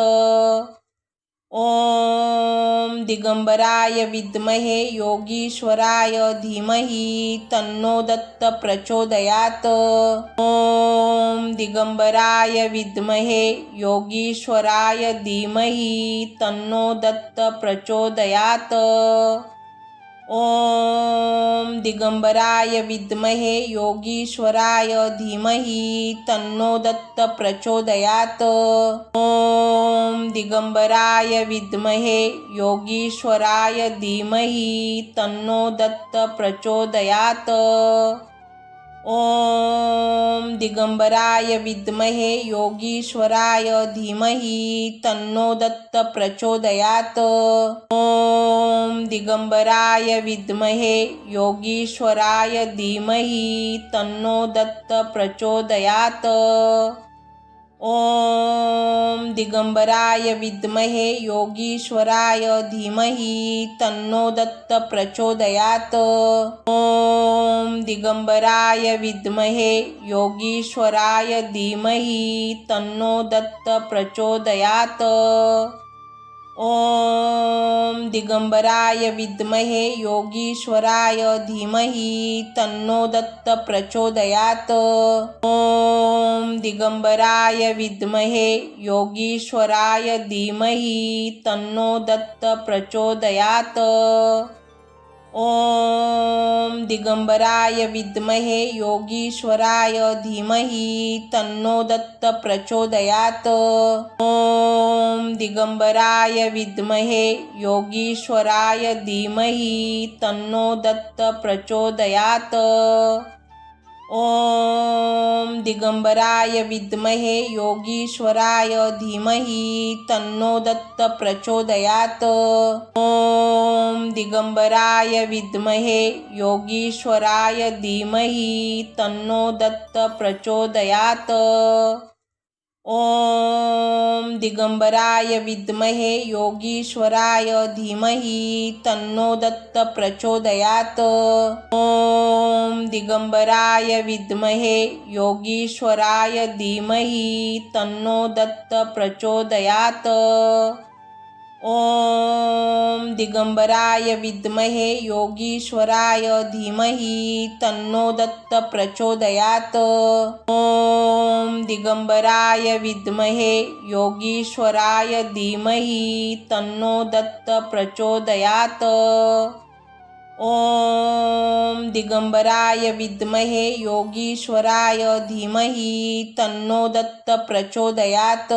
ओम दिगंबराय विद्महे योगीश्वराय धीमहि तन्नो दत्त प्रचोदयात। ओम दिगंबराय विद्महे योगीश्वराय धीमहि तन्नो दत्त प्रचोदयात। ओम दिगंबराय विद्महे योगीश्वराय धीमहि तन्नो दत्त प्रचोदयात। ओम दिगंबराय विद्महे योगीश्वराय धीमहि तन्नो दत्त प्रचोदयात। ओम दिगंबराय विद्महे योगीश्वराय धीमहि तन्नो दत्त प्रचोदयात। ओम दिगंबराय विद्महे योगीश्वराय धीमहि तन्नो दत्त प्रचोदयात। ओम दिगंबराय विद्महे योगीश्वराय धीमहि तन्नो दत्त प्रचोदयात। ओम दिगंबराय विद्महे योगीश्वराय धीमहि तन्नो दत्त प्रचोदयात। ओम दिगंबराय विद्महे योगीश्वराय धीमहि तन्नो दत्त प्रचोदयात। ओम दिगंबराय विद्महे योगीश्वराय धीमहि तन्नो दत्त प्रचोदयात। ओम दिगंबराय विद्महे योगीश्वराय धीमहि तन्नो दत्त प्रचोदयात। ओम दिगंबराय विद्महे योगीश्वराय धीमहि तन्नो दत्त प्रचोदयात। ओम दिगंबराय विद्महे योगीश्वराय धीमहि तन्नो दत्त प्रचोदयात। ओम दिगंबराय विद्महे योगीश्वराय धीमहि तन्नो दत्त प्रचोदयात। ओम दिगंबराय विद्महे योगीश्वराय धीमहि तन्नो दत्त प्रचोदयात। ओम दिगंबराय विद्महे योगीश्वराय धीमहि तन्नो दत्त प्रचोदयात। ओम दिगंबराय विद्महे योगीश्वराय धीमहि तन्नो दत्त प्रचोदयात। ओम दिगंबराय विद्महे योगीश्वराय धीमहि तन्नो दत्त प्रचोदयात। ओम दिगंबराय विद्महे योगीश्वराय धीमहि तन्नो दत्त प्रचोदयात।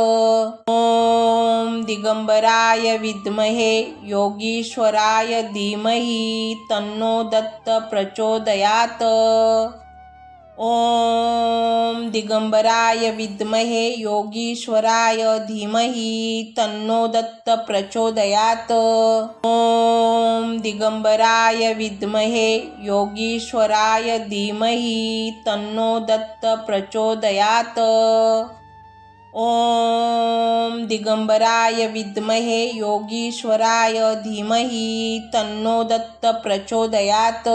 ओम दिगंबराय विद्महे योगीश्वराय धीमहि तन्नो दत्त प्रचोदयात। ॐ दिगंबराय विद्महे योगीश्वराय धीमहि तन्नो दत्त प्रचोदयात्। ॐ दिगंबराय विद्महे योगीश्वराय धीमहि तन्नो दत्त प्रचोदयात्। ॐ दिगंबराय विद्महे योगीश्वराय धीमहि तन्नो दत्त प्रचोदयात्।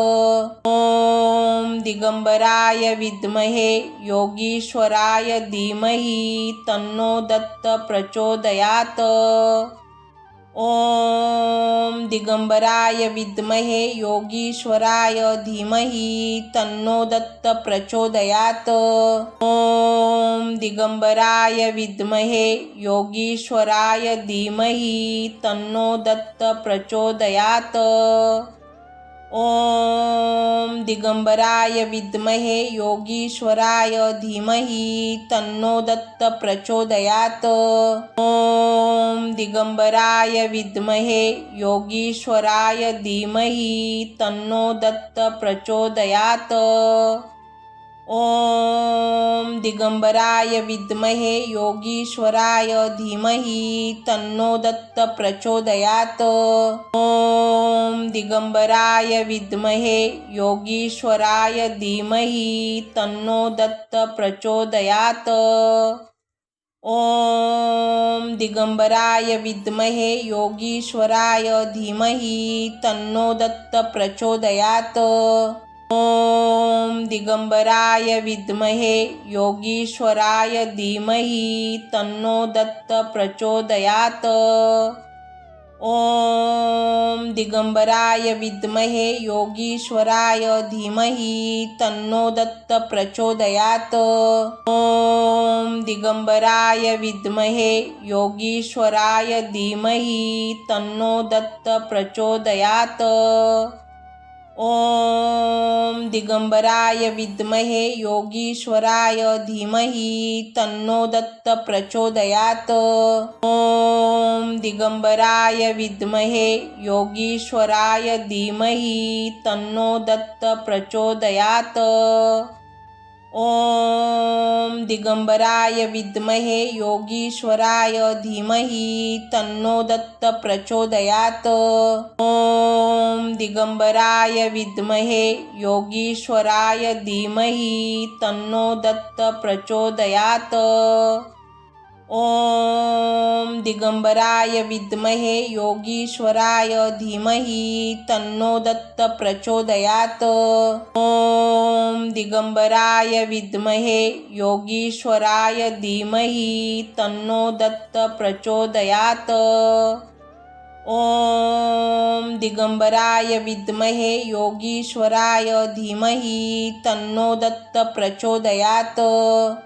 ॐ दिगंबराय विद्महे योगीश्वराय धीमहि तन्नो दत्त प्रचोदयात्। ॐ दिगंबराय विद्महे योगीश्वराय धीमहि तन्नो दत्त प्रचोदयात्। ॐ दिगंबराय विद्महे योगीश्वराय धीमहि तन्नो दत्त प्रचोदयात्। ॐ दिगंबराय विद्महे योगीश्वराय धीमहि तन्नो दत्त प्रचोदयात्। ॐ दिगंबराय विद्महे योगीश्वराय धीमहि तन्नो दत्त प्रचोदयात्। ॐ दिगंबराय विद्महे योगीश्वराय धीमहि तन्नो दत्त प्रचोदयात्। ॐ दिगंबराय विद्महे योगीश्वराय धीमहि तन्नो दत्त प्रचोदयात्। ॐ दिगंबराय विद्महे योगीश्वराय धीमहि तन्नो दत्त प्रचोदयात्। ॐ दिगंबराय विद्महे योगीश्वराय धीमहि तन्नो दत्त प्रचोदयात्। ॐ दिगंबराय विद्महे योगीश्वराय धीमहि तन्नो दत्त प्रचोदयात्। ॐ दिगंबराय विद्महे योगीश्वराय धीमहि तन्नो दत्त प्रचोदयात्। ॐ दिगंबराय विद्महे योगीश्वराय धीमहि तन्नो दत्त प्रचोदयात्। ॐ दिगंबराय विद्महे योगीश्वराय धीमहि तन्नो दत्त प्रचोदयात्। ॐ दिगंबराय विद्महे योगीश्वराय धीमहि तन्नो दत्त प्रचोदयात्। ॐ दिगंबराय विद्महे योगीश्वराय धीमहि तन्नो दत्त प्रचोदयात्। ॐ दिगंबराय विद्महे योगीश्वराय धीमहि तन्नो दत्त प्रचोदयात्। ॐ दिगंबराय विद्महे योगीश्वराय धीमहि तन्नो दत्त प्रचोदयात्। ॐ दिगंबराय विद्महे योगीश्वराय धीमहि तन्नो दत्त प्रचोदयात्।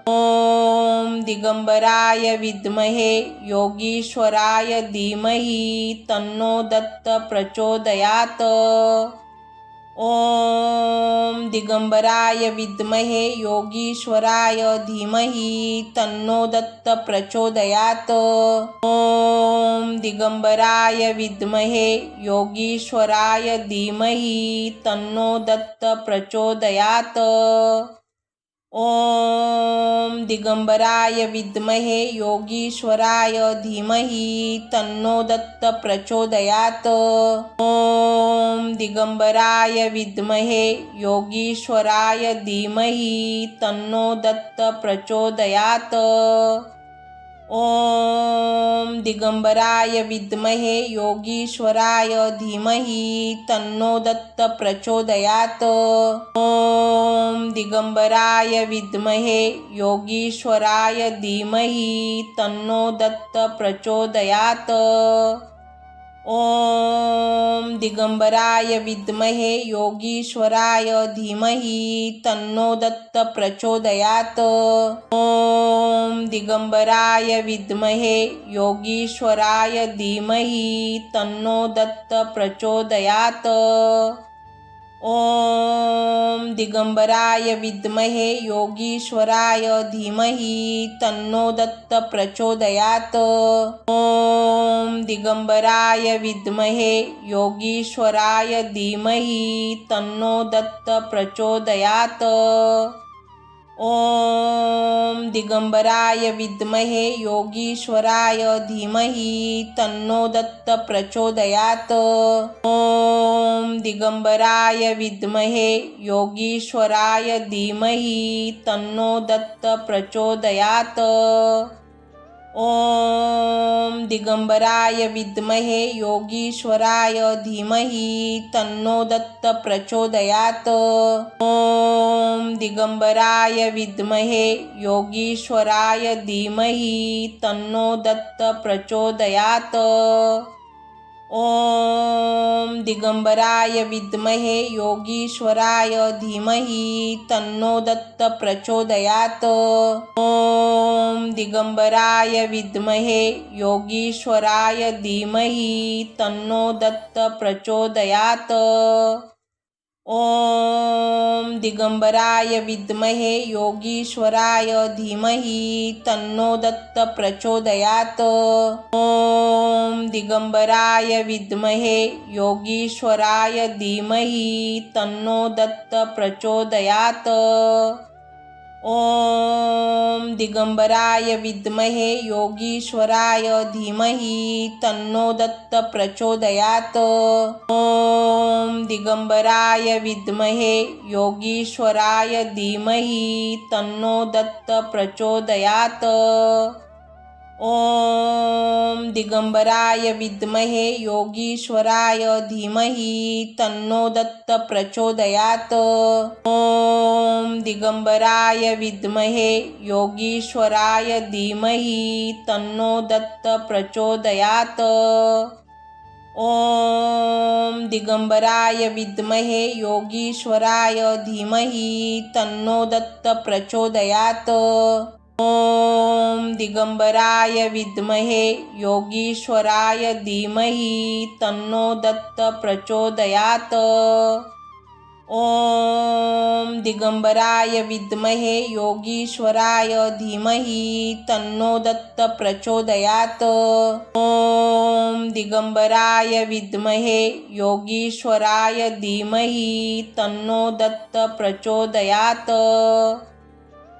ॐ दिगंबराय विद्महे योगीश्वराय धीमहि तन्नो दत्त प्रचोदयात्। ॐ दिगंबराय विद्महे योगीश्वराय धीमहि तन्नो दत्त प्रचोदयात्। ॐ दिगंबराय विद्महे योगीश्वराय धीमहि तन्नो दत्त प्रचोदयात्। ॐ दिगंबराय विद्महे योगीश्वराय धीमहि तन्नो दत्त प्रचोदयात्। ॐ दिगंबराय विद्महे योगीश्वराय धीमहि तन्नो दत्त प्रचोदयात्। ॐ दिगंबराय विद्महे योगीश्वराय धीमहि तन्नो दत्त प्रचोदयात्। ॐ दिगंबराय विद्महे योगीश्वराय धीमहि तन्नो दत्त प्रचोदयात्। ॐ दिगंबराय विद्महे योगीश्वराय धीमहि तन्नो दत्त प्रचोदयात्। ॐ दिगंबराय विद्महे योगीश्वराय धीमहि तन्नो दत्त प्रचोदयात्। ॐ दिगंबराय विद्महे योगीश्वराय धीमहि तन्नो दत्त प्रचोदयात्। ॐ दिगंबराय विद्महे योगीश्वराय धीमहि तन्नो दत्त प्रचोदयात्। ॐ दिगंबराय विद्महे योगीश्वराय धीमहि तन्नो दत्त प्रचोदयात्। ॐ दिगंबराय विद्महे योगीश्वराय धीमहि तन्नो दत्त प्रचोदयात्। ॐ दिगंबराय विद्महे योगीश्वराय धीमहि तन्नो दत्त प्रचोदयात्। ॐ दिगंबराय विद्महे योगीश्वराय धीमहि तन्नो दत्त प्रचोदयात्। ॐ दिगंबराय विद्महे योगीश्वराय धीमहि तन्नो दत्त प्रचोदयात्। ॐ दिगंबराय विद्महे योगीश्वराय धीमहि तन्नो दत्त प्रचोदयात्। ॐ दिगंबराय विद्महे योगीश्वराय धीमहि तन्नो दत्त प्रचोदयात्। ॐ दिगंबराय विद्महे योगीश्वराय धीमहि तन्नो दत्त प्रचोदयात्। ॐ दिगंबराय विद्महे योगीश्वराय धीमहि तन्नो दत्त प्रचोदयात्। ॐ दिगंबराय विद्महे योगीश्वराय धीमहि तन्नो दत्त प्रचोदयात्। ॐ दिगंबराय विद्महे योगीश्वराय धीमहि तन्नो दत्त प्रचोदयात्। ॐ दिगंबराय विद्महे योगीश्वराय धीमहि तन्नो दत्त प्रचोदयात्। ॐ दिगंबराय विद्महे योगीश्वराय धीमहि तन्नो दत्त प्रचोदयात्। ॐ दिगंबराय विद्महे योगीश्वराय धीमहि तन्नो दत्त प्रचोदयात्। ॐ दिगंबराय विद्महे योगीश्वराय धीमहि तन्नो दत्त प्रचोदयात्। ॐ दिगंबराय विद्महे योगीश्वराय धीमहि तन्नो दत्त प्रचोदयात्।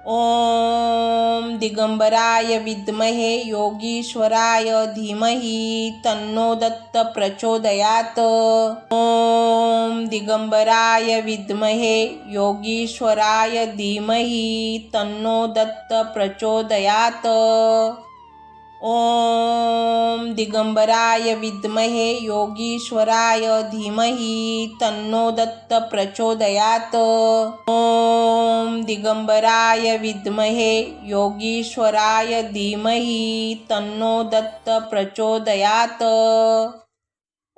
ॐ दिगंबराय विद्महे योगीश्वराय धीमहि तन्नो दत्त प्रचोदयात्। ॐ दिगंबराय विद्महे योगीश्वराय धीमहि तन्नो दत्त प्रचोदयात्। ॐ दिगंबराय विद्महे योगीश्वराय धीमहि तन्नो दत्त प्रचोदयात्। ॐ दिगंबराय विद्महे योगीश्वराय धीमहि तन्नो दत्त प्रचोदयात्।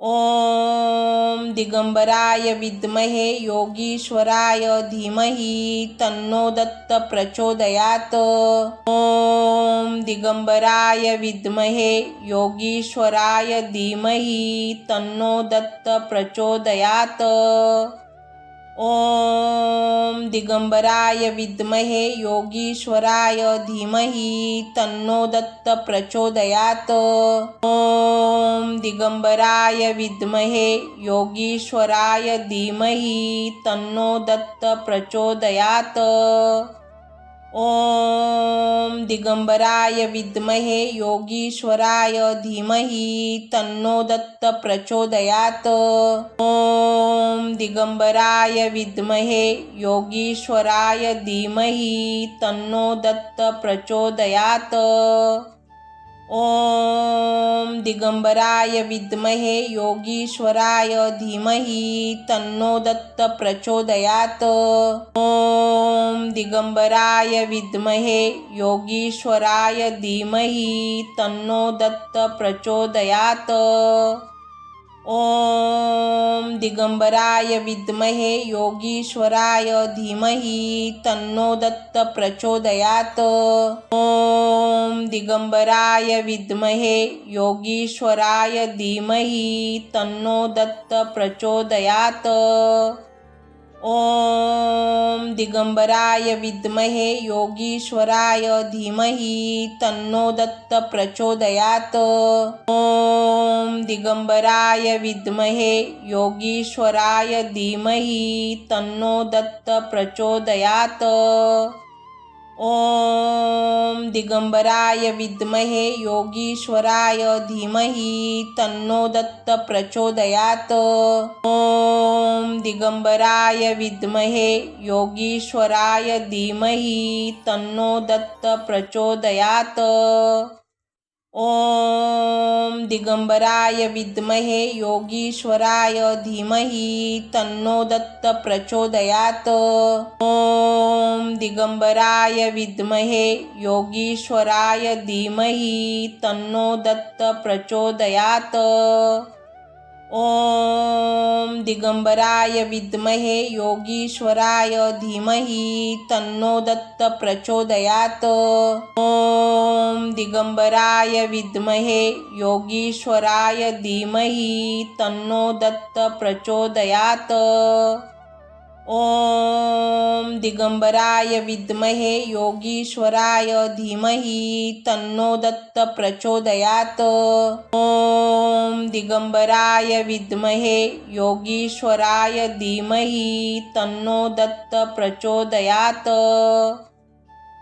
ॐ दिगंबराय विद्महे योगीश्वराय धीमहि तन्नो दत्त प्रचोदयात्। ॐ दिगंबराय विद्महे योगीश्वराय धीमहि तन्नो दत्त प्रचोदयात्। ॐ दिगंबराय विद्महे योगीश्वराय धीमहि तन्नो दत्त प्रचोदयात्। ॐ दिगंबराय विद्महे योगीश्वराय धीमहि तन्नो दत्त प्रचोदयात्। ॐ दिगंबराय विद्महे योगीश्वराय धीमहि तन्नो दत्त प्रचोदयात्। ॐ दिगंबराय विद्महे योगीश्वराय धीमहि तन्नो दत्त प्रचोदयात्। ॐ दिगंबराय विद्महे योगीश्वराय धीमहि तन्नो दत्त प्रचोदयात्। ॐ दिगंबराय विद्महे योगीश्वराय धीमहि तन्नो दत्त प्रचोदयात्। ॐ दिगंबराय विद्महे योगीश्वराय धीमहि तन्नो दत्त प्रचोदयात्। ॐ दिगंबराय विद्महे योगीश्वराय धीमहि तन्नो दत्त प्रचोदयात्। ॐ दिगंबराय विद्महे योगीश्वराय धीमहि तन्नो दत्त प्रचोदयात्। ॐ दिगंबराय विद्महे योगीश्वराय धीमहि तन्नो दत्त प्रचोदयात्। ॐ दिगंबराय विद्महे योगीश्वराय धीमहि तन्नो दत्त प्रचोदयात्। ॐ दिगंबराय विद्महे योगीश्वराय धीमहि तन्नो दत्त प्रचोदयात्। ॐ दिगंबराय विद्महे योगीश्वराय धीमहि तन्नो दत्त प्रचोदयात्। ॐ दिगंबराय विद्महे योगीश्वराय धीमहि तन्नो दत्त प्रचोदयात्। ॐ दिगंबराय विद्महे योगीश्वराय धीमहि तन्नो दत्त प्रचोदयात्। ॐ दिगंबराय विद्महे योगीश्वराय धीमहि तन्नो दत्त प्रचोदयात्। ॐ दिगंबराय विद्महे योगीश्वराय धीमहि तन्नो दत्त प्रचोदयात्। ॐ दिगंबराय विद्महे योगीश्वराय धीमहि तन्नो दत्त प्रचोदयात्।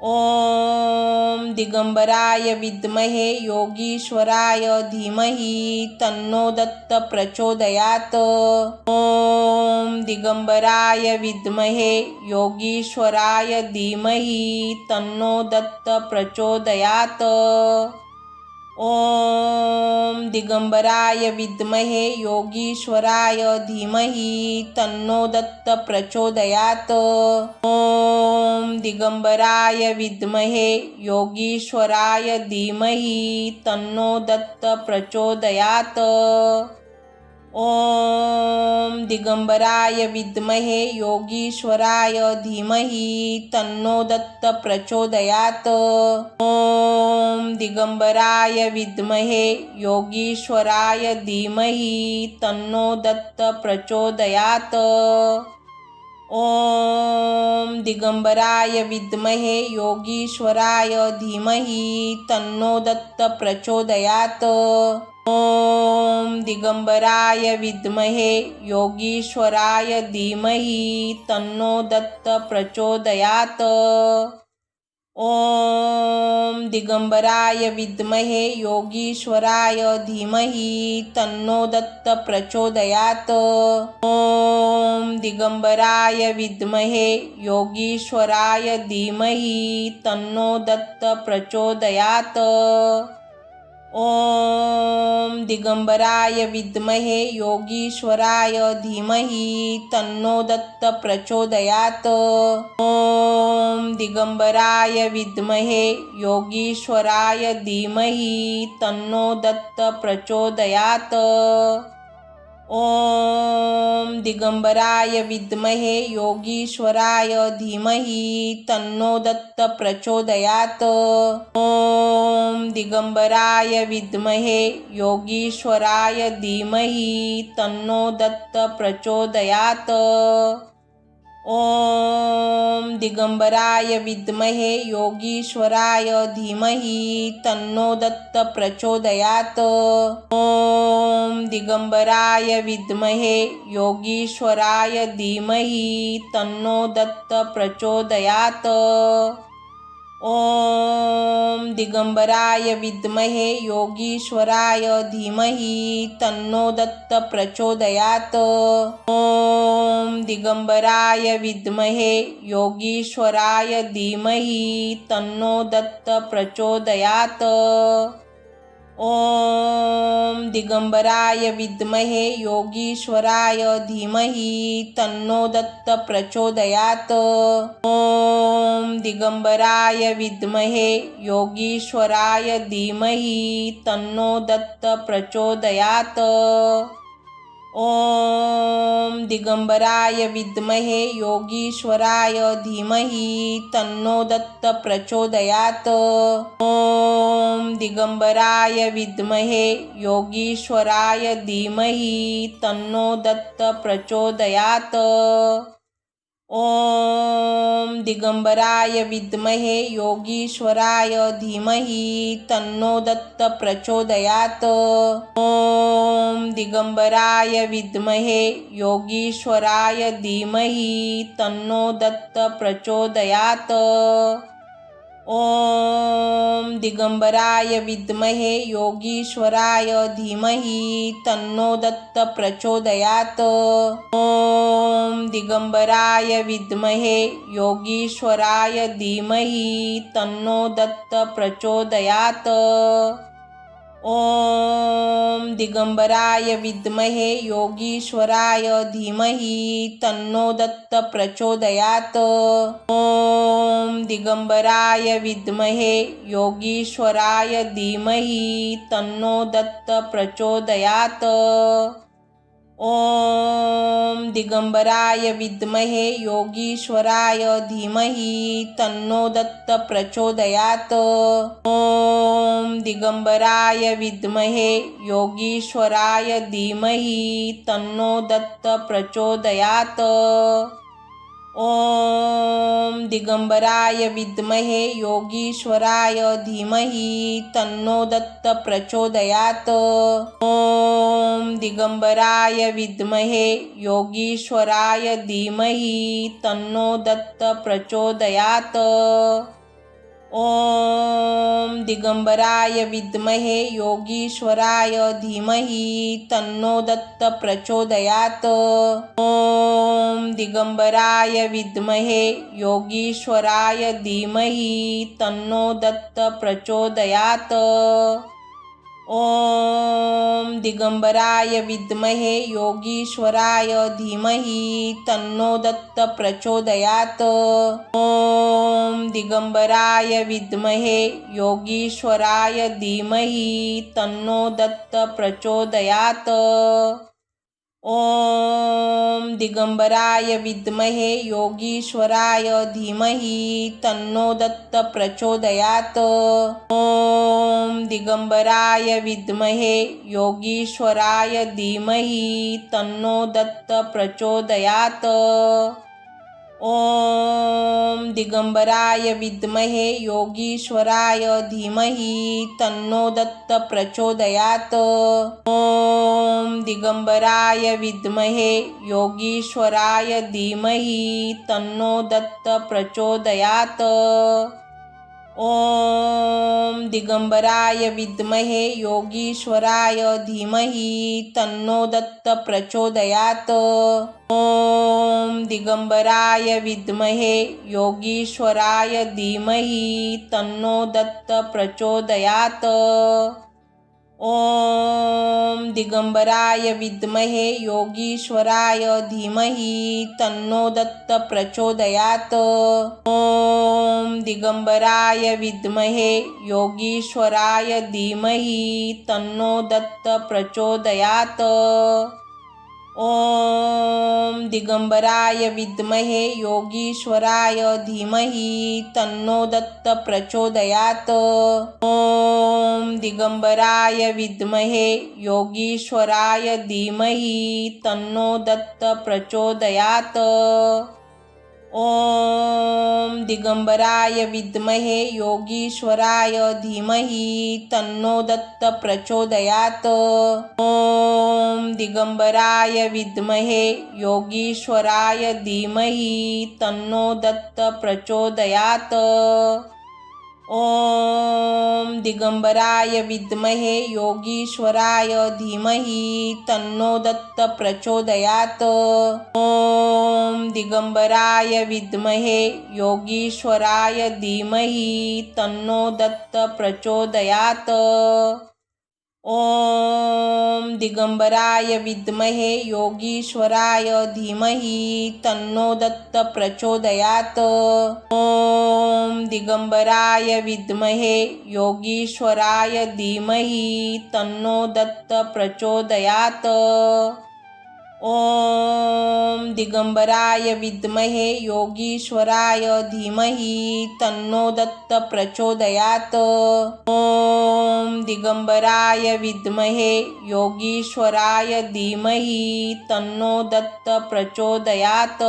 ॐ दिगंबराय विद्महे योगीश्वराय धीमहि तन्नो दत्त प्रचोदयात्। ॐ दिगंबराय विद्महे योगीश्वराय धीमहि तन्नो दत्त प्रचोदयात्। ॐ दिगंबराय विद्महे योगीश्वराय धीमहि तन्नो दत्त प्रचोदयात्। ॐ दिगंबराय विद्महे योगीश्वराय धीमहि तन्नो दत्त प्रचोदयात्। ॐ दिगंबराय विद्महे योगीश्वराय धीमहि तन्नो दत्त प्रचोदयात्। ॐ दिगंबराय विद्महे योगीश्वराय धीमहि तन्नो दत्त प्रचोदयात्। ॐ दिगंबराय विद्महे योगीश्वराय धीमहि तन्नो दत्त प्रचोदयात्। ॐ दिगंबराय विद्महे योगीश्वराय धीमहि तन्नो दत्त प्रचोदयात्। ॐ दिगंबराय विद्महे योगीश्वराय धीमहि तन्नो दत्त प्रचोदयात्। ॐ दिगंबराय विद्महे योगीश्वराय धीमहि तन्नो दत्त प्रचोदयात्। ॐ दिगंबराय विद्महे योगीश्वराय धीमहि तन्नो दत्त प्रचोदयात्। ॐ दिगंबराय विद्महे योगीश्वराय धीमहि तन्नो दत्त प्रचोदयात्। ॐ दिगंबराय विद्महे योगीश्वराय धीमहि तन्नो दत्त प्रचोदयात्। ॐ दिगंबराय विद्महे योगीश्वराय धीमहि तन्नो दत्त प्रचोदयात्। ॐ दिगंबराय विद्महे योगीश्वराय धीमहि तन्नो दत्त प्रचोदयात्। ॐ दिगंबराय विद्महे योगीश्वराय धीमहि तन्नो दत्त प्रचोदयात्। ॐ दिगंबराय विद्महे योगीश्वराय धीमहि तन्नो दत्त प्रचोदयात्। ॐ दिगंबराय विद्महे योगीश्वराय धीमहि तन्नो दत्त प्रचोदयात्। ॐ दिगंबराय विद्महे योगीश्वराय धीमहि तन्नो दत्त प्रचोदयात्। ॐ दिगंबराय विद्महे योगीश्वराय धीमहि तन्नो दत्त प्रचोदयात्। ॐ दिगंबराय विद्महे योगीश्वराय धीमहि तन्नो दत्त प्रचोदयात्। ॐ दिगंबराय विद्महे योगीश्वराय धीमहि तन्नो दत्त प्रचोदयात्। ॐ दिगंबराय विद्महे योगीश्वराय धीमहि तन्नो दत्त प्रचोदयात्। ॐ दिगंबराय विद्महे योगीश्वराय धीमहि तन्नो दत्त प्रचोदयात्। ओम दिगंबराय विद्महे योगीश्वराय धीमहि तन्नो दत्त प्रचोदयात्। ओम दिगंबराय विद्महे योगीश्वराय धीमहि तन्नो दत्त प्रचोदयात्। ओम दिगंबराय विद्महे योगीश्वराय धीमहि तन्नो दत्त प्रचोदयात्। ओम दिगंबराय विद्महे योगीश्वराय धीमहि तन्नो दत्त प्रचोदयात्। ओम दिगंबराय विद्महे योगीश्वराय धीमहि तन्नो दत्त प्रचोदयात्। ओम दिगंबराय विद्महे योगीश्वराय धीमहि तन्नो दत्त प्रचोदयात्। ओम दिगंबराय विद्महे योगीश्वराय धीमहि तन्नो दत्त प्रचोदयात्। ओम दिगंबराय विद्महे योगीश्वराय धीमहि तन्नो दत्त प्रचोदयात्। ओम दिगंबराय विद्महे योगीश्वराय धीमहि तन्नो दत्त प्रचोदयात्। ओम दिगंबराय विद्महे योगीश्वराय धीमहि तन्नो दत्त प्रचोदयात्। ओम दिगंबराय विद्महे योगीश्वराय धीमहि तन्नो दत्त प्रचोदयात्। ओम दिगंबराय विद्महे योगीश्वराय धीमहि तन्नो दत्त प्रचोदयात्। ओम दिगंबराय विद्महे योगीश्वराय धीमहि तन्नो दत्त प्रचोदयात्। ओम दिगंबराय विद्महे योगीश्वराय धीमहि तन्नो दत्त प्रचोदयात्। ओम दिगंबराय विद्महे योगीश्वराय धीमहि तन्नो दत्त प्रचोदयात्। ओम दिगंबराय विद्महे योगीश्वराय धीमहि तन्नो दत्त प्रचोदयात्। ओम दिगंबराय विद्महे योगीश्वराय धीमहि तन्नो दत्त प्रचोदयात्। ओम दिगंबराय विद्महे योगीश्वराय धीमहि तन्नो दत्त प्रचोदयात्। ओम दिगंबराय विद्महे योगीश्वराय धीमहि तन्नो दत्त प्रचोदयात्। ओम दिगंबराय विद्महे योगीश्वराय धीमहि तन्नो दत्त प्रचोदयात्। ओम दिगंबराय विद्महे योगीश्वराय धीमहि तन्नो दत्त प्रचोदयात्। ओम दिगंबराय विद्महे योगीश्वराय धीमहि तन्नो दत्त प्रचोदयात्। ओम दिगंबराय विद्महे योगीश्वराय धीमहि तन्नो दत्त प्रचोदयात्। ओम दिगंबराय विद्महे योगीश्वराय धीमहि तन्नो दत्त प्रचोदयात्। ओम दिगंबराय विद्महे योगीश्वराय धीमहि तन्नो दत्त प्रचोदयात्। ओम दिगंबराय विद्महे योगीश्वराय धीमहि तन्नो दत्त प्रचोदयात्। ओम दिगंबराय विद्महे योगीश्वराय धीमहि तन्नो दत्त प्रचोदयात्। ओम दिगंबराय विद्महे योगीश्वराय धीमहि तन्नो दत्त प्रचोदयात्। ओम दिगंबराय विद्महे योगीश्वराय धीमहि तन्नो दत्त प्रचोदयात्। ओम दिगंबराय विद्महे योगीश्वराय धीमहि तन्नो दत्त प्रचोदयात्।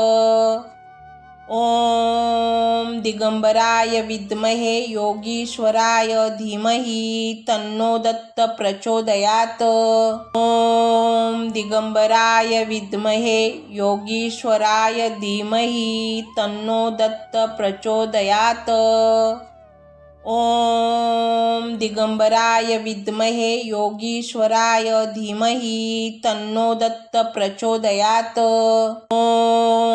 ओम दिगंबराय विद्महे योगीश्वराय धीमहि तन्नो दत्त प्रचोदयात्। ओम दिगंबराय विद्महे योगीश्वराय धीमहि तन्नो दत्त प्रचोदयात्। ओम दिगंबराय विद्महे योगीश्वराय धीमहि तन्नो दत्त प्रचोदयात. ओम